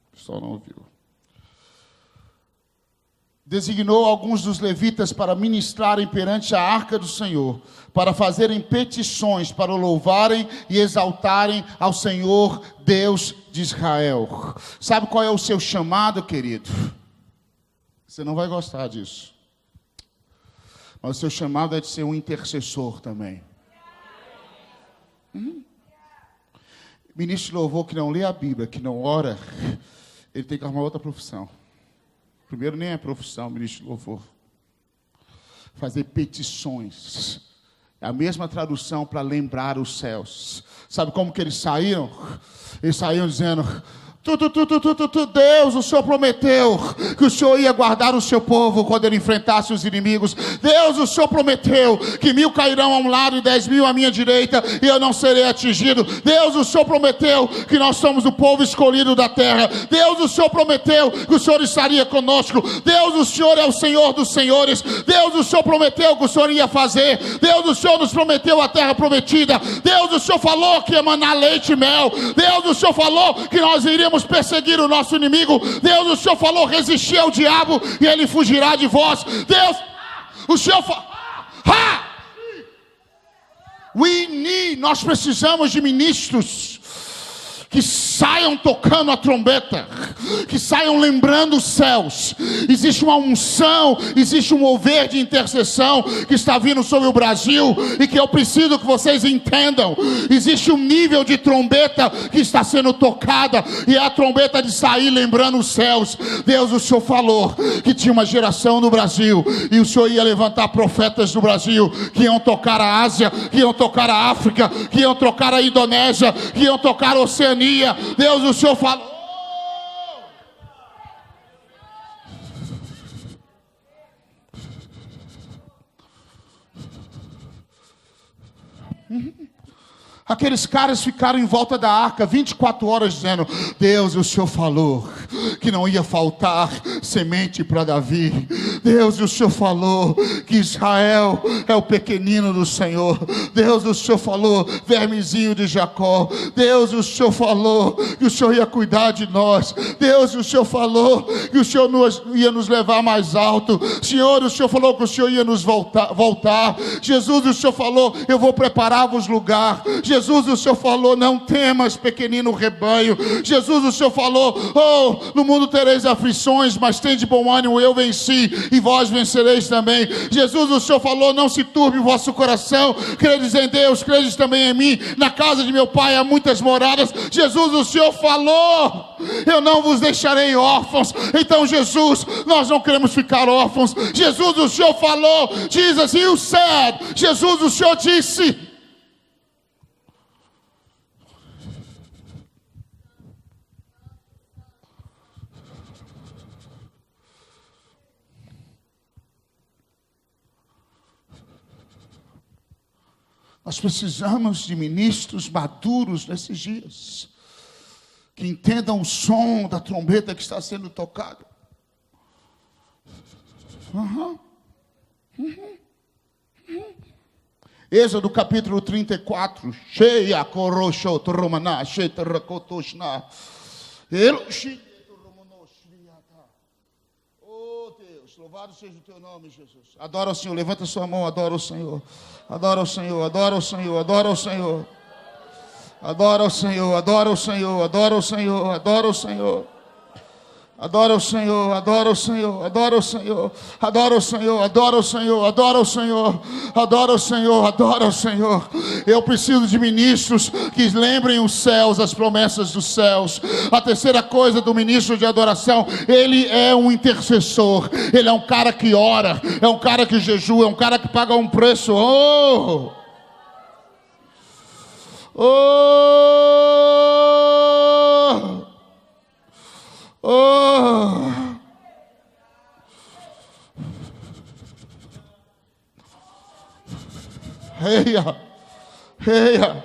O pessoal não ouviu. Designou alguns dos levitas para ministrarem perante a arca do Senhor, para fazerem petições, para louvarem e exaltarem ao Senhor, Deus de Israel. Sabe qual é o seu chamado, querido? Você não vai gostar disso. Mas o seu chamado é de ser um intercessor também. Ministro de louvor que não lê a Bíblia, que não ora, ele tem que arrumar outra profissão. Primeiro, nem é profissão, ministro de louvor. Fazer petições. É a mesma tradução para lembrar os céus. Sabe como que eles saíram? Eles saíam dizendo: Deus, o Senhor prometeu que o Senhor ia guardar o seu povo quando ele enfrentasse os inimigos. Deus, o Senhor prometeu que 1000 cairão a um lado e 10.000 à minha direita e eu não serei atingido. Deus, o Senhor prometeu que nós somos o povo escolhido da terra. Deus, o Senhor prometeu que o Senhor estaria conosco. Deus, o Senhor é o Senhor dos senhores. Deus, o Senhor prometeu que o Senhor ia fazer. Deus, o Senhor nos prometeu a terra prometida. Deus, o Senhor falou que ia manar leite e mel. Deus, o Senhor falou que nós iríamos perseguir o nosso inimigo. Deus, o Senhor falou: resistir ao diabo e ele fugirá de vós. Deus, o Senhor falou: nós precisamos de ministros que saiam tocando a trombeta, que saiam lembrando os céus. Existe uma unção, existe um mover de intercessão que está vindo sobre o Brasil, e que eu preciso que vocês entendam. Existe um nível de trombeta que está sendo tocada, e é a trombeta de sair lembrando os céus. Deus, o Senhor falou que tinha uma geração no Brasil, e o Senhor ia levantar profetas do Brasil, que iam tocar a Ásia, que iam tocar a África, que iam tocar a Indonésia, que iam tocar a Oceania. Deus, o Senhor falou. Aqueles caras ficaram em volta da arca 24 horas dizendo: Deus, o Senhor falou que não ia faltar semente para Davi. Deus, o Senhor falou que Israel é o pequenino do Senhor. Deus, o Senhor falou, vermezinho de Jacó. Deus, o Senhor falou que o Senhor ia cuidar de nós. Deus, o Senhor falou que o Senhor ia nos levar mais alto. Senhor, o Senhor falou que o Senhor ia nos voltar. Jesus, o Senhor falou: eu vou preparar-vos lugar. Jesus, o Senhor falou: não temas, pequenino rebanho. Jesus, o Senhor falou: oh, no mundo tereis aflições, mas tende bom ânimo, eu venci, e vós vencereis também. Jesus, o Senhor falou: não se turbe o vosso coração, credes em Deus, credes também em mim, na casa de meu Pai há muitas moradas. Jesus, o Senhor falou: eu não vos deixarei órfãos. Então, Jesus, nós não queremos ficar órfãos. Jesus, o Senhor falou. Jesus, you said. Jesus, o Senhor disse. Nós precisamos de ministros maduros nesses dias, que entendam o som da trombeta que está sendo tocada. Êxodo capítulo 34. Cheia corroxo toromana, cheita racotoshna. Oh Deus, louvado seja o teu nome, Jesus. Adora o Senhor, levanta sua mão, adora o Senhor. Adora o Senhor, adora o Senhor, adora o Senhor. Adora o Senhor, adora o Senhor, adora o Senhor, adora o Senhor. Adora o Senhor, adora o Senhor, adora o Senhor, adora o Senhor, adora o Senhor, adora o Senhor, adora o Senhor, adora o Senhor. Eu preciso de ministros que lembrem os céus, as promessas dos céus. A terceira coisa do ministro de adoração: ele é um intercessor, ele é um cara que ora, é um cara que jejua, é um cara que paga um preço. Oh! Oh! Oh! Reia, reia,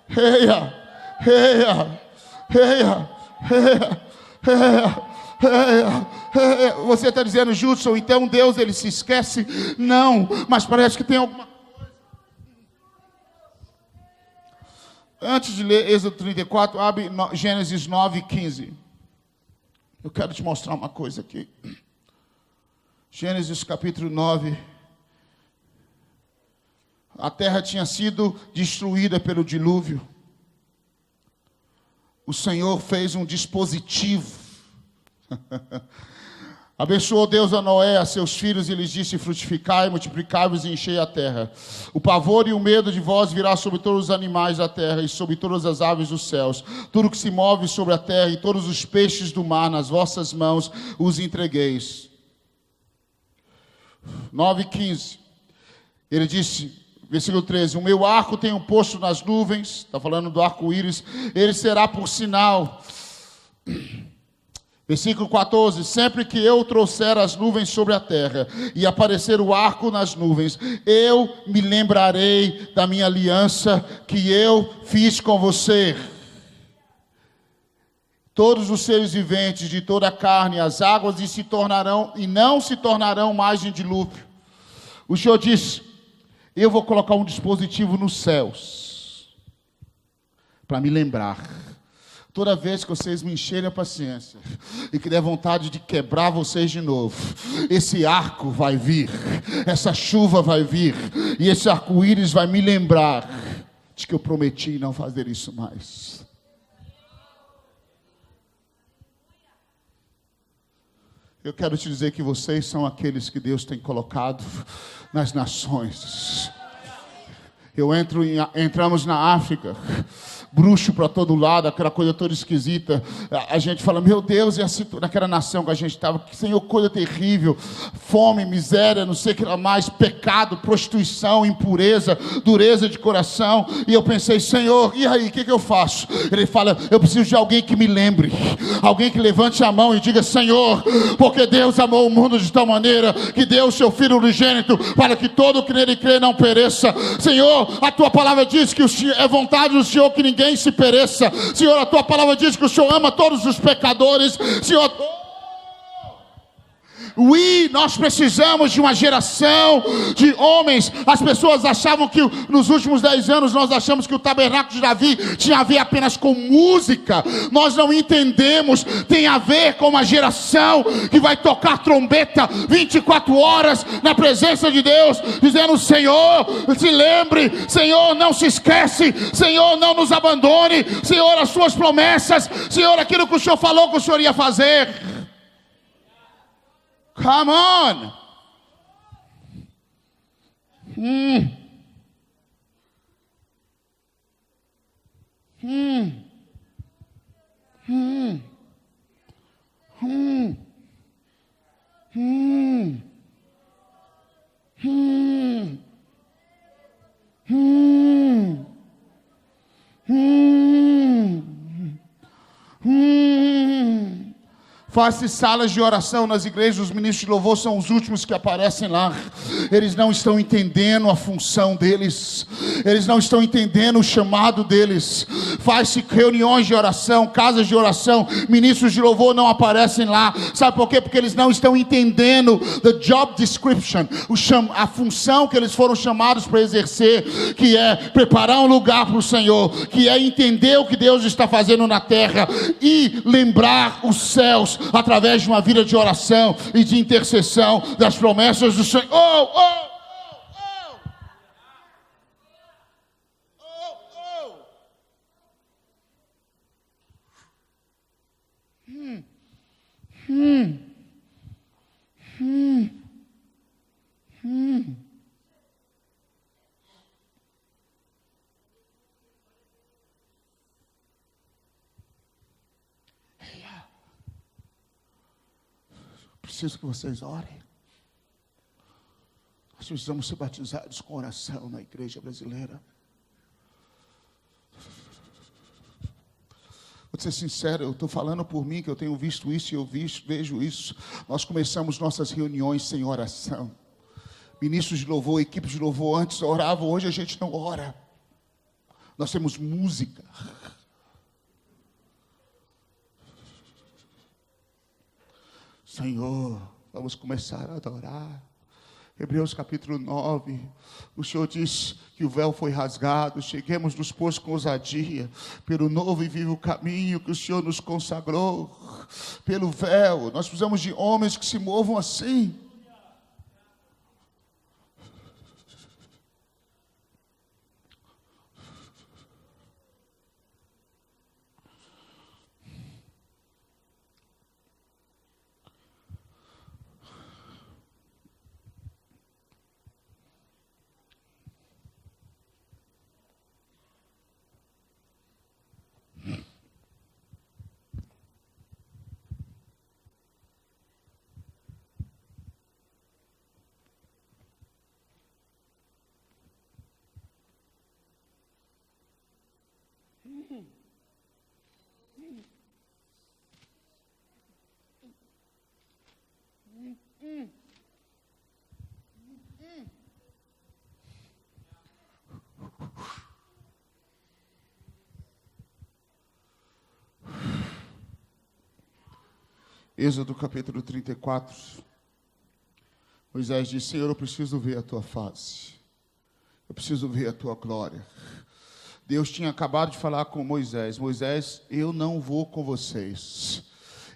reia, reia, reia, reia, reia. Você está dizendo: Judson, então Deus ele se esquece? Não, mas parece que tem alguma coisa. Antes de ler Êxodo 34, abre Gênesis 9:15. Eu quero te mostrar uma coisa aqui. Gênesis capítulo 9. A terra tinha sido destruída pelo dilúvio. O Senhor fez um dispositivo. Abençoou Deus a Noé, a seus filhos, e lhes disse: frutificai, multiplicai-vos e enchei a terra. O pavor e o medo de vós virá sobre todos os animais da terra e sobre todas as aves dos céus. Tudo que se move sobre a terra e todos os peixes do mar, nas vossas mãos os entregueis. 9:15. Ele disse, versículo 13: o meu arco tenho posto nas nuvens. Está falando do arco-íris. Ele será por sinal. Versículo 14: sempre que eu trouxer as nuvens sobre a terra e aparecer o arco nas nuvens, eu me lembrarei da minha aliança que eu fiz com você. Todos os seres viventes de toda a carne, as águas e não se tornarão mais em dilúvio. O Senhor disse: eu vou colocar um dispositivo nos céus para me lembrar. Toda vez que vocês me encherem a paciência e que der vontade de quebrar vocês de novo, esse arco vai vir, essa chuva vai vir, e esse arco-íris vai me lembrar de que eu prometi não fazer isso mais. Eu quero te dizer que vocês são aqueles que Deus tem colocado nas nações. Entramos na África, bruxo para todo lado, aquela coisa toda esquisita. A gente fala, meu Deus, e naquela nação que a gente estava, Senhor, coisa terrível, fome, miséria, não sei o que lá mais, pecado, prostituição, impureza, dureza de coração. E eu pensei, Senhor, e aí, o que eu faço? Ele fala, eu preciso de alguém que me lembre, alguém que levante a mão e diga, Senhor, porque Deus amou o mundo de tal maneira que deu o seu Filho unigênito, para que todo que nele crê não pereça. Senhor, a tua palavra diz que é vontade do Senhor que ninguém se pereça. Senhor, a tua palavra diz que o Senhor ama todos os pecadores. Senhor, nós precisamos de uma geração de homens. As pessoas achavam que nos últimos 10 anos nós achamos que o tabernáculo de Davi tinha a ver apenas com música. Nós não entendemos, tem a ver com uma geração que vai tocar trombeta 24 horas na presença de Deus, dizendo, Senhor, se lembre, Senhor, não se esquece, Senhor, não nos abandone, Senhor, as suas promessas, Senhor, aquilo que o Senhor falou que o Senhor ia fazer. Come on. Faz-se salas de oração nas igrejas, os ministros de louvor são os últimos que aparecem lá. Eles não estão entendendo a função deles, eles não estão entendendo o chamado deles. Faz-se reuniões de oração, casas de oração, ministros de louvor não aparecem lá. Sabe por quê? Porque eles não estão entendendo the job description, a função que eles foram chamados para exercer, que é preparar um lugar para o Senhor, que é entender o que Deus está fazendo na terra e lembrar os céus através de uma vida de oração e de intercessão das promessas do Senhor. Preciso que vocês orem. Nós precisamos ser batizados com oração na igreja brasileira. Vou ser sincero, eu estou falando por mim, que eu tenho visto isso e eu vejo isso. Nós começamos nossas reuniões sem oração. Ministros de louvor, equipes de louvor antes oravam, hoje a gente não ora. Nós temos música. Senhor, vamos começar a adorar. Hebreus capítulo 9, o Senhor diz que o véu foi rasgado, cheguemos nos pôs com ousadia, pelo novo e vivo caminho que o Senhor nos consagrou, pelo véu. Nós precisamos de homens que se movam assim. Êxodo capítulo 34. Moisés disse, Senhor, eu preciso ver a tua face. Eu preciso ver a tua glória. Deus tinha acabado de falar com Moisés. Moisés, eu não vou com vocês.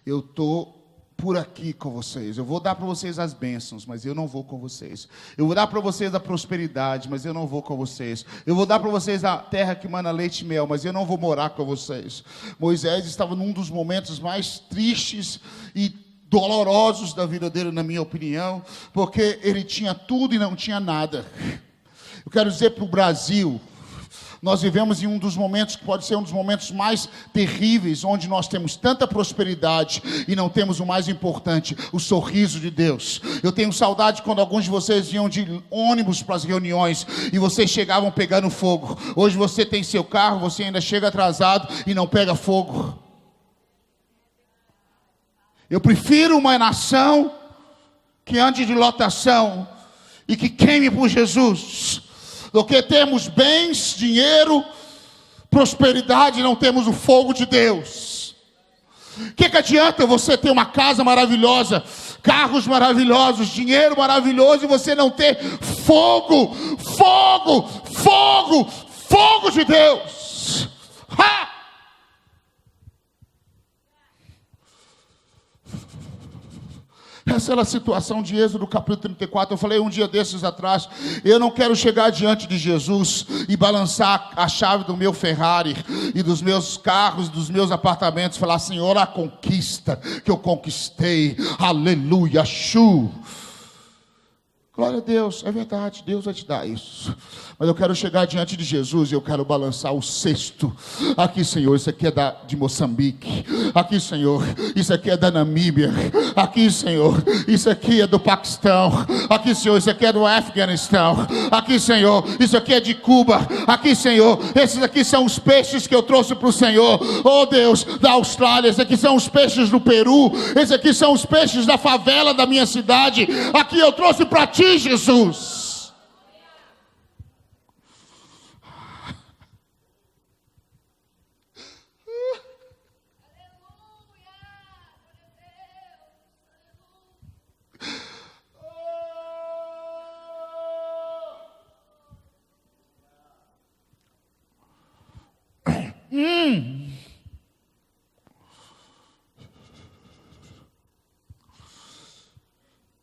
Eu estou por aqui com vocês. Eu vou dar para vocês as bênçãos, mas eu não vou com vocês. Eu vou dar para vocês a prosperidade, mas eu não vou com vocês. Eu vou dar para vocês a terra que mana leite e mel, mas eu não vou morar com vocês. Moisés estava num dos momentos mais tristes e dolorosos da vida dele, na minha opinião, porque ele tinha tudo e não tinha nada. Eu quero dizer para o Brasil, nós vivemos em um dos momentos que pode ser um dos momentos mais terríveis, onde nós temos tanta prosperidade e não temos o mais importante, o sorriso de Deus. Eu tenho saudade quando alguns de vocês iam de ônibus para as reuniões e vocês chegavam pegando fogo. Hoje você tem seu carro, você ainda chega atrasado e não pega fogo. Eu prefiro uma nação que ande de lotação e que queime por Jesus, do que termos bens, dinheiro, prosperidade e não temos o fogo de Deus. O que adianta você ter uma casa maravilhosa, carros maravilhosos, dinheiro maravilhoso e você não ter fogo, fogo, fogo, fogo de Deus? Ha! Essa era a situação de Êxodo capítulo 34. Eu falei um dia desses atrás, eu não quero chegar diante de Jesus e balançar a chave do meu Ferrari e dos meus carros, dos meus apartamentos, falar: Senhor, a conquista que eu conquistei, aleluia, chu. Glória a Deus, é verdade, Deus vai te dar isso. Mas eu quero chegar diante de Jesus e eu quero balançar o cesto. Aqui, Senhor, isso aqui é de Moçambique. Aqui, Senhor, isso aqui é da Namíbia. Aqui, Senhor, isso aqui é do Paquistão. Aqui, Senhor, isso aqui é do Afeganistão. Aqui, Senhor, isso aqui é de Cuba. Aqui, Senhor, esses aqui são os peixes que eu trouxe para o Senhor. Oh Deus, da Austrália. Esses aqui são os peixes do Peru. Esses aqui são os peixes da favela da minha cidade. Aqui eu trouxe para ti, Jesus.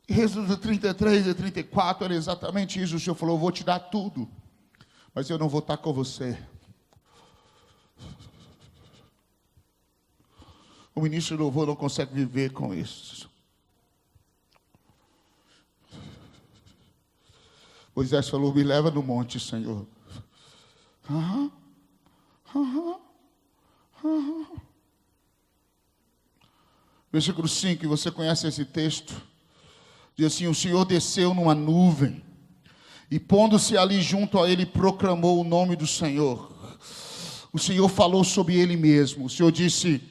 Êxodo 33 e 34 era exatamente isso. O Senhor falou: eu vou te dar tudo, mas eu não vou estar com você. O ministro do louvor não consegue viver com isso. Moisés falou: me leva no monte, Senhor. Versículo 5, você conhece esse texto? Diz assim: o Senhor desceu numa nuvem e pondo-se ali junto a ele, proclamou o nome do Senhor. O Senhor falou sobre ele mesmo. O Senhor disse,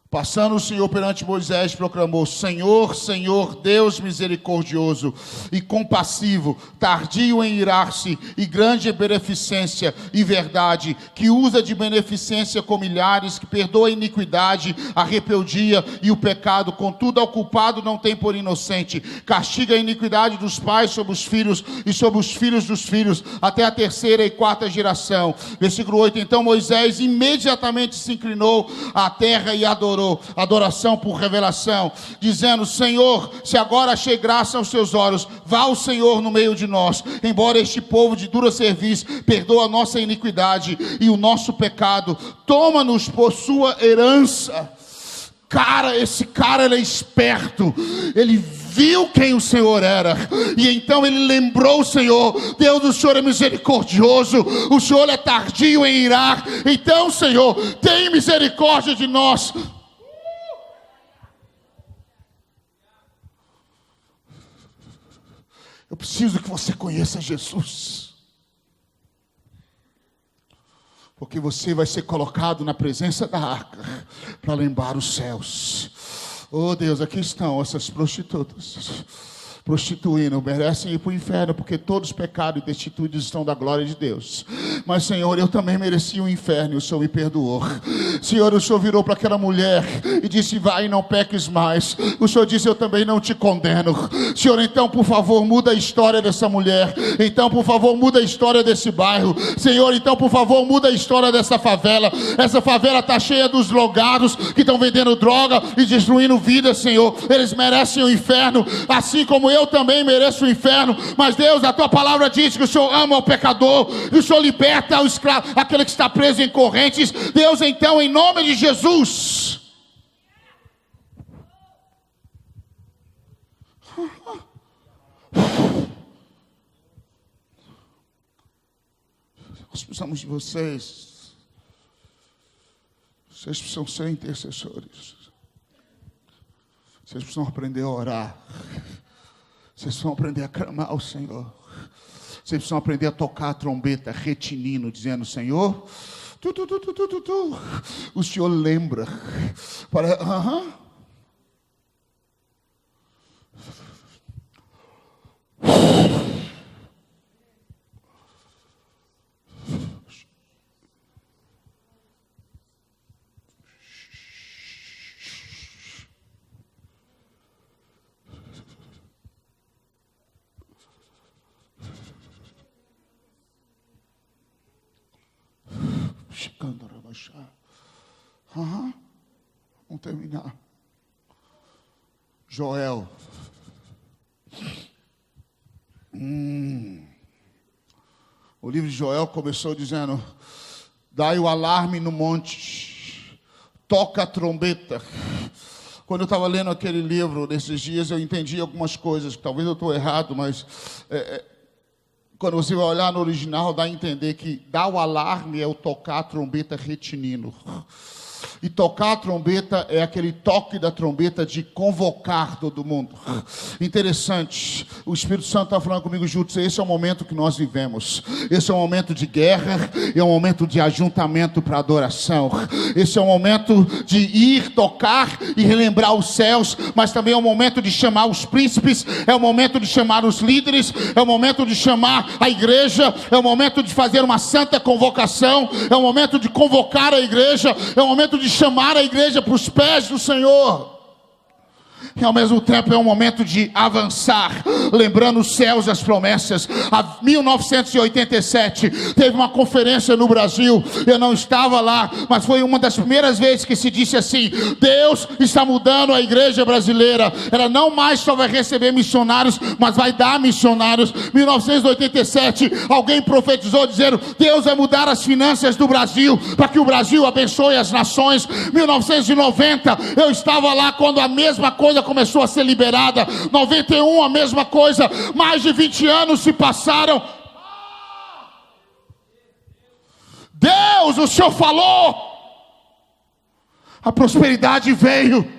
passando o Senhor perante Moisés, proclamou: Senhor, Senhor, Deus misericordioso e compassivo, tardio em irar-se e grande em beneficência e verdade, que usa de beneficência com milhares, que perdoa a iniquidade, a rebeldia e o pecado, contudo ao culpado não tem por inocente, castiga a iniquidade dos pais sobre os filhos e sobre os filhos dos filhos, até a terceira e quarta geração. Versículo 8, então Moisés imediatamente se inclinou à terra e adorou. Adoração por revelação, dizendo: Senhor, se agora achei graça aos teus olhos, vá o Senhor no meio de nós, embora este povo de dura cerviz perdoa a nossa iniquidade e o nosso pecado, toma-nos por sua herança. Cara, esse cara, ele é esperto, ele viu quem o Senhor era, e então ele lembrou o Senhor: Deus, o Senhor é misericordioso, o Senhor é tardio em irar, então, Senhor, tem misericórdia de nós. Eu preciso que você conheça Jesus, porque você vai ser colocado na presença da arca para lembrar os céus. Oh Deus, aqui estão essas prostitutas prostituindo, merecem ir para o inferno, porque todos pecados e destituídos estão da glória de Deus. Mas, Senhor, eu também merecia o inferno e o Senhor me perdoou. Senhor, o Senhor virou para aquela mulher e disse: vai e não peques mais. O Senhor disse: eu também não te condeno. Senhor, então, por favor, muda a história dessa mulher. Então, por favor, muda a história desse bairro. Senhor, então, por favor, muda a história dessa favela. Essa favela está cheia dos drogados que estão vendendo droga e destruindo vidas, Senhor. Eles merecem o inferno, assim como eu também mereço o inferno. Mas Deus, a tua palavra diz que o Senhor ama o pecador, e o Senhor liberta o escravo, aquele que está preso em correntes. Deus, então, em nome de Jesus, Nós precisamos de vocês. Vocês precisam ser intercessores. Vocês precisam aprender a orar. Vocês precisam aprender a clamar ao Senhor. Vocês precisam aprender a tocar a trombeta, retinindo, dizendo: Senhor, o Senhor lembra. Vamos terminar. Joel. O livro de Joel começou dizendo: dai o alarme no monte, toca a trombeta. Quando eu estava lendo aquele livro nesses dias, eu entendi algumas coisas. Talvez eu estou errado, mas quando você vai olhar no original, dá a entender que dar o alarme é o tocar a trombeta retinindo. E tocar a trombeta é aquele toque da trombeta de convocar todo mundo. Interessante, o Espírito Santo está falando comigo juntos. Esse é o momento que nós vivemos. Esse é um momento de guerra, é um momento de ajuntamento para adoração. Esse é um momento de ir tocar e relembrar os céus, mas também é um momento de chamar os príncipes, é o momento de chamar os líderes, é o momento de chamar a igreja, é o momento de fazer uma santa convocação, é o momento de convocar a igreja, é o momento de chamar a igreja para os pés do Senhor. E ao mesmo tempo é um momento de avançar, lembrando os céus e as promessas. Em 1987 teve uma conferência no Brasil. Eu não estava lá, mas foi uma das primeiras vezes que se disse assim: Deus está mudando a igreja brasileira. Ela não mais só vai receber missionários, mas vai dar missionários. 1987 alguém profetizou dizendo: Deus vai mudar as finanças do Brasil para que o Brasil abençoe as nações. 1990 eu estava lá quando a mesma coisa começou a ser liberada. 91 a mesma coisa. Mais de 20 anos se passaram. Deus, o Senhor falou, a prosperidade veio.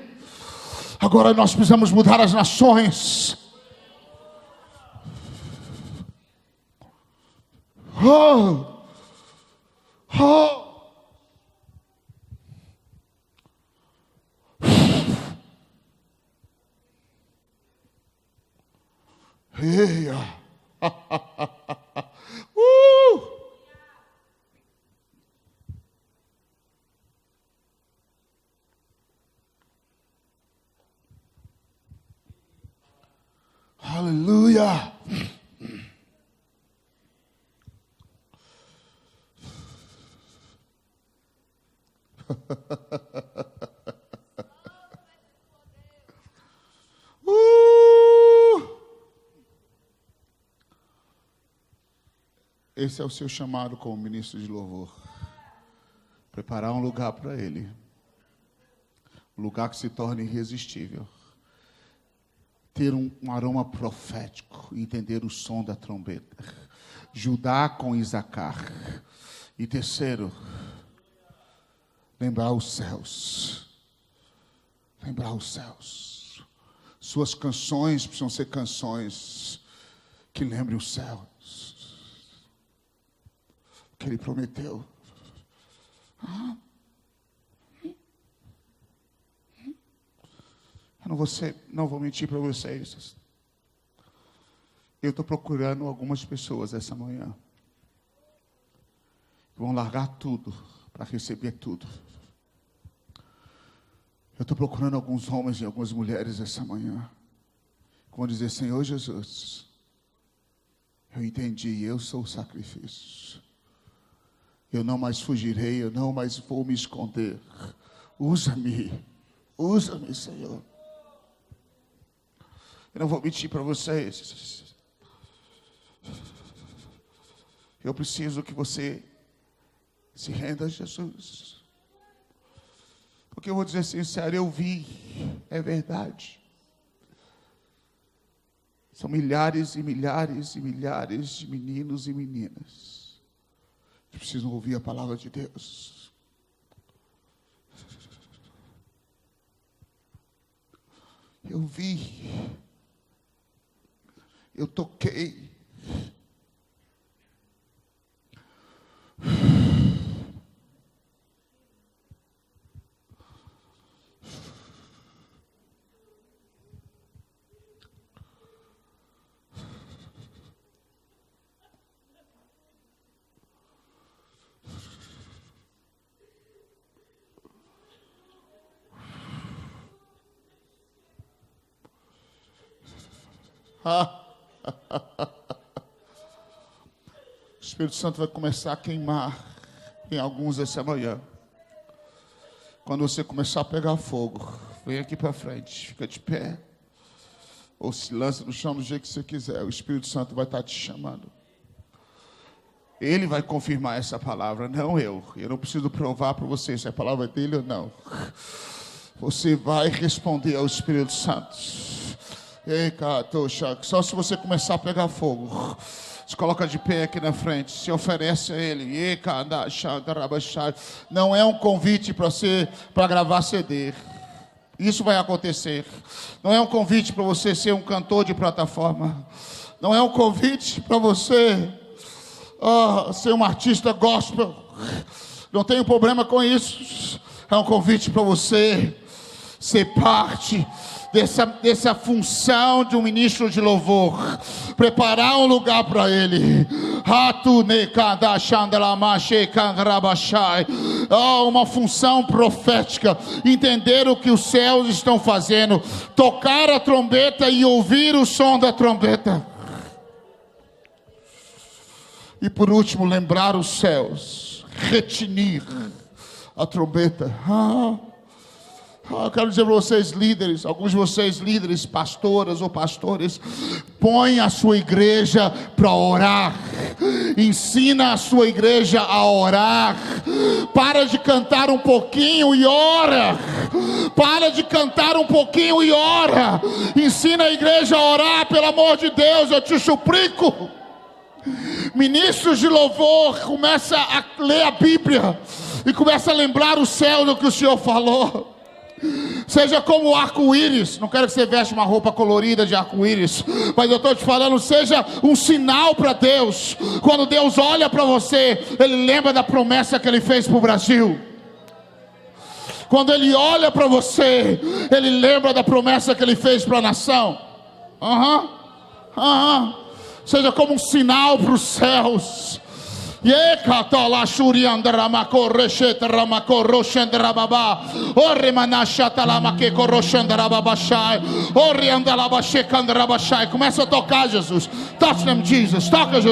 Agora nós precisamos mudar as nações. Aleluia. Esse é o seu chamado como ministro de louvor. Preparar um lugar para Ele. Um lugar que se torne irresistível. Ter um aroma profético. Entender o som da trombeta. Judá com Isacar. E terceiro, lembrar os céus. Lembrar os céus. Suas canções precisam ser canções que lembrem os céus. Que Ele prometeu. Eu não vou mentir para vocês. Eu estou procurando algumas pessoas essa manhã que vão largar tudo para receber tudo. Eu estou procurando alguns homens e algumas mulheres essa manhã que vão dizer: Senhor Jesus, eu entendi, eu sou o sacrifício. Eu não mais fugirei, eu não mais vou me esconder. Usa-me, Senhor. Eu não vou mentir para vocês. Eu preciso que você se renda a Jesus. Porque eu vou dizer sincero, eu vi, é verdade. São milhares e milhares e milhares de meninos e meninas que precisam ouvir a palavra de Deus. Eu vi, eu toquei. O Espírito Santo vai começar a queimar em alguns essa manhã. Quando você começar a pegar fogo, vem aqui para frente, fica de pé, ou se lança no chão do jeito que você quiser. O Espírito Santo vai estar te chamando. Ele vai confirmar essa palavra, não eu. Eu não preciso provar para você se a palavra é dele ou não. Você vai responder ao Espírito Santo. Só se você começar a pegar fogo. Se coloca de pé aqui na frente, se oferece a Ele. Não é um convite para gravar CD. Isso vai acontecer. Não é um convite para você ser um cantor de plataforma. Não é um convite para você ser um artista gospel. Não tenho problema com isso. É um convite para você ser parte dessa função de um ministro de louvor, preparar um lugar para ele. Uma função profética, entender o que os céus estão fazendo, tocar a trombeta e ouvir o som da trombeta. E por último, lembrar os céus, retinir a trombeta. Eu quero dizer para vocês líderes, alguns de vocês líderes, pastoras ou pastores, põe a sua igreja para orar, ensina a sua igreja a orar, para de cantar um pouquinho e ora, para de cantar um pouquinho e ora, ensina a igreja a orar, pelo amor de Deus, eu te suplico. Ministros de louvor, começa a ler a Bíblia, e começa a lembrar o céu do que o Senhor falou. Seja como o arco-íris. Não quero que você veste uma roupa colorida de arco-íris, mas eu estou te falando, seja um sinal para Deus. Quando Deus olha para você, Ele lembra da promessa que Ele fez para o Brasil. Quando Ele olha para você, Ele lembra da promessa que Ele fez para a nação. Seja como um sinal para os céus. Começa a tocar, Jesus. Touch them, Jesus. Toca, Jesus.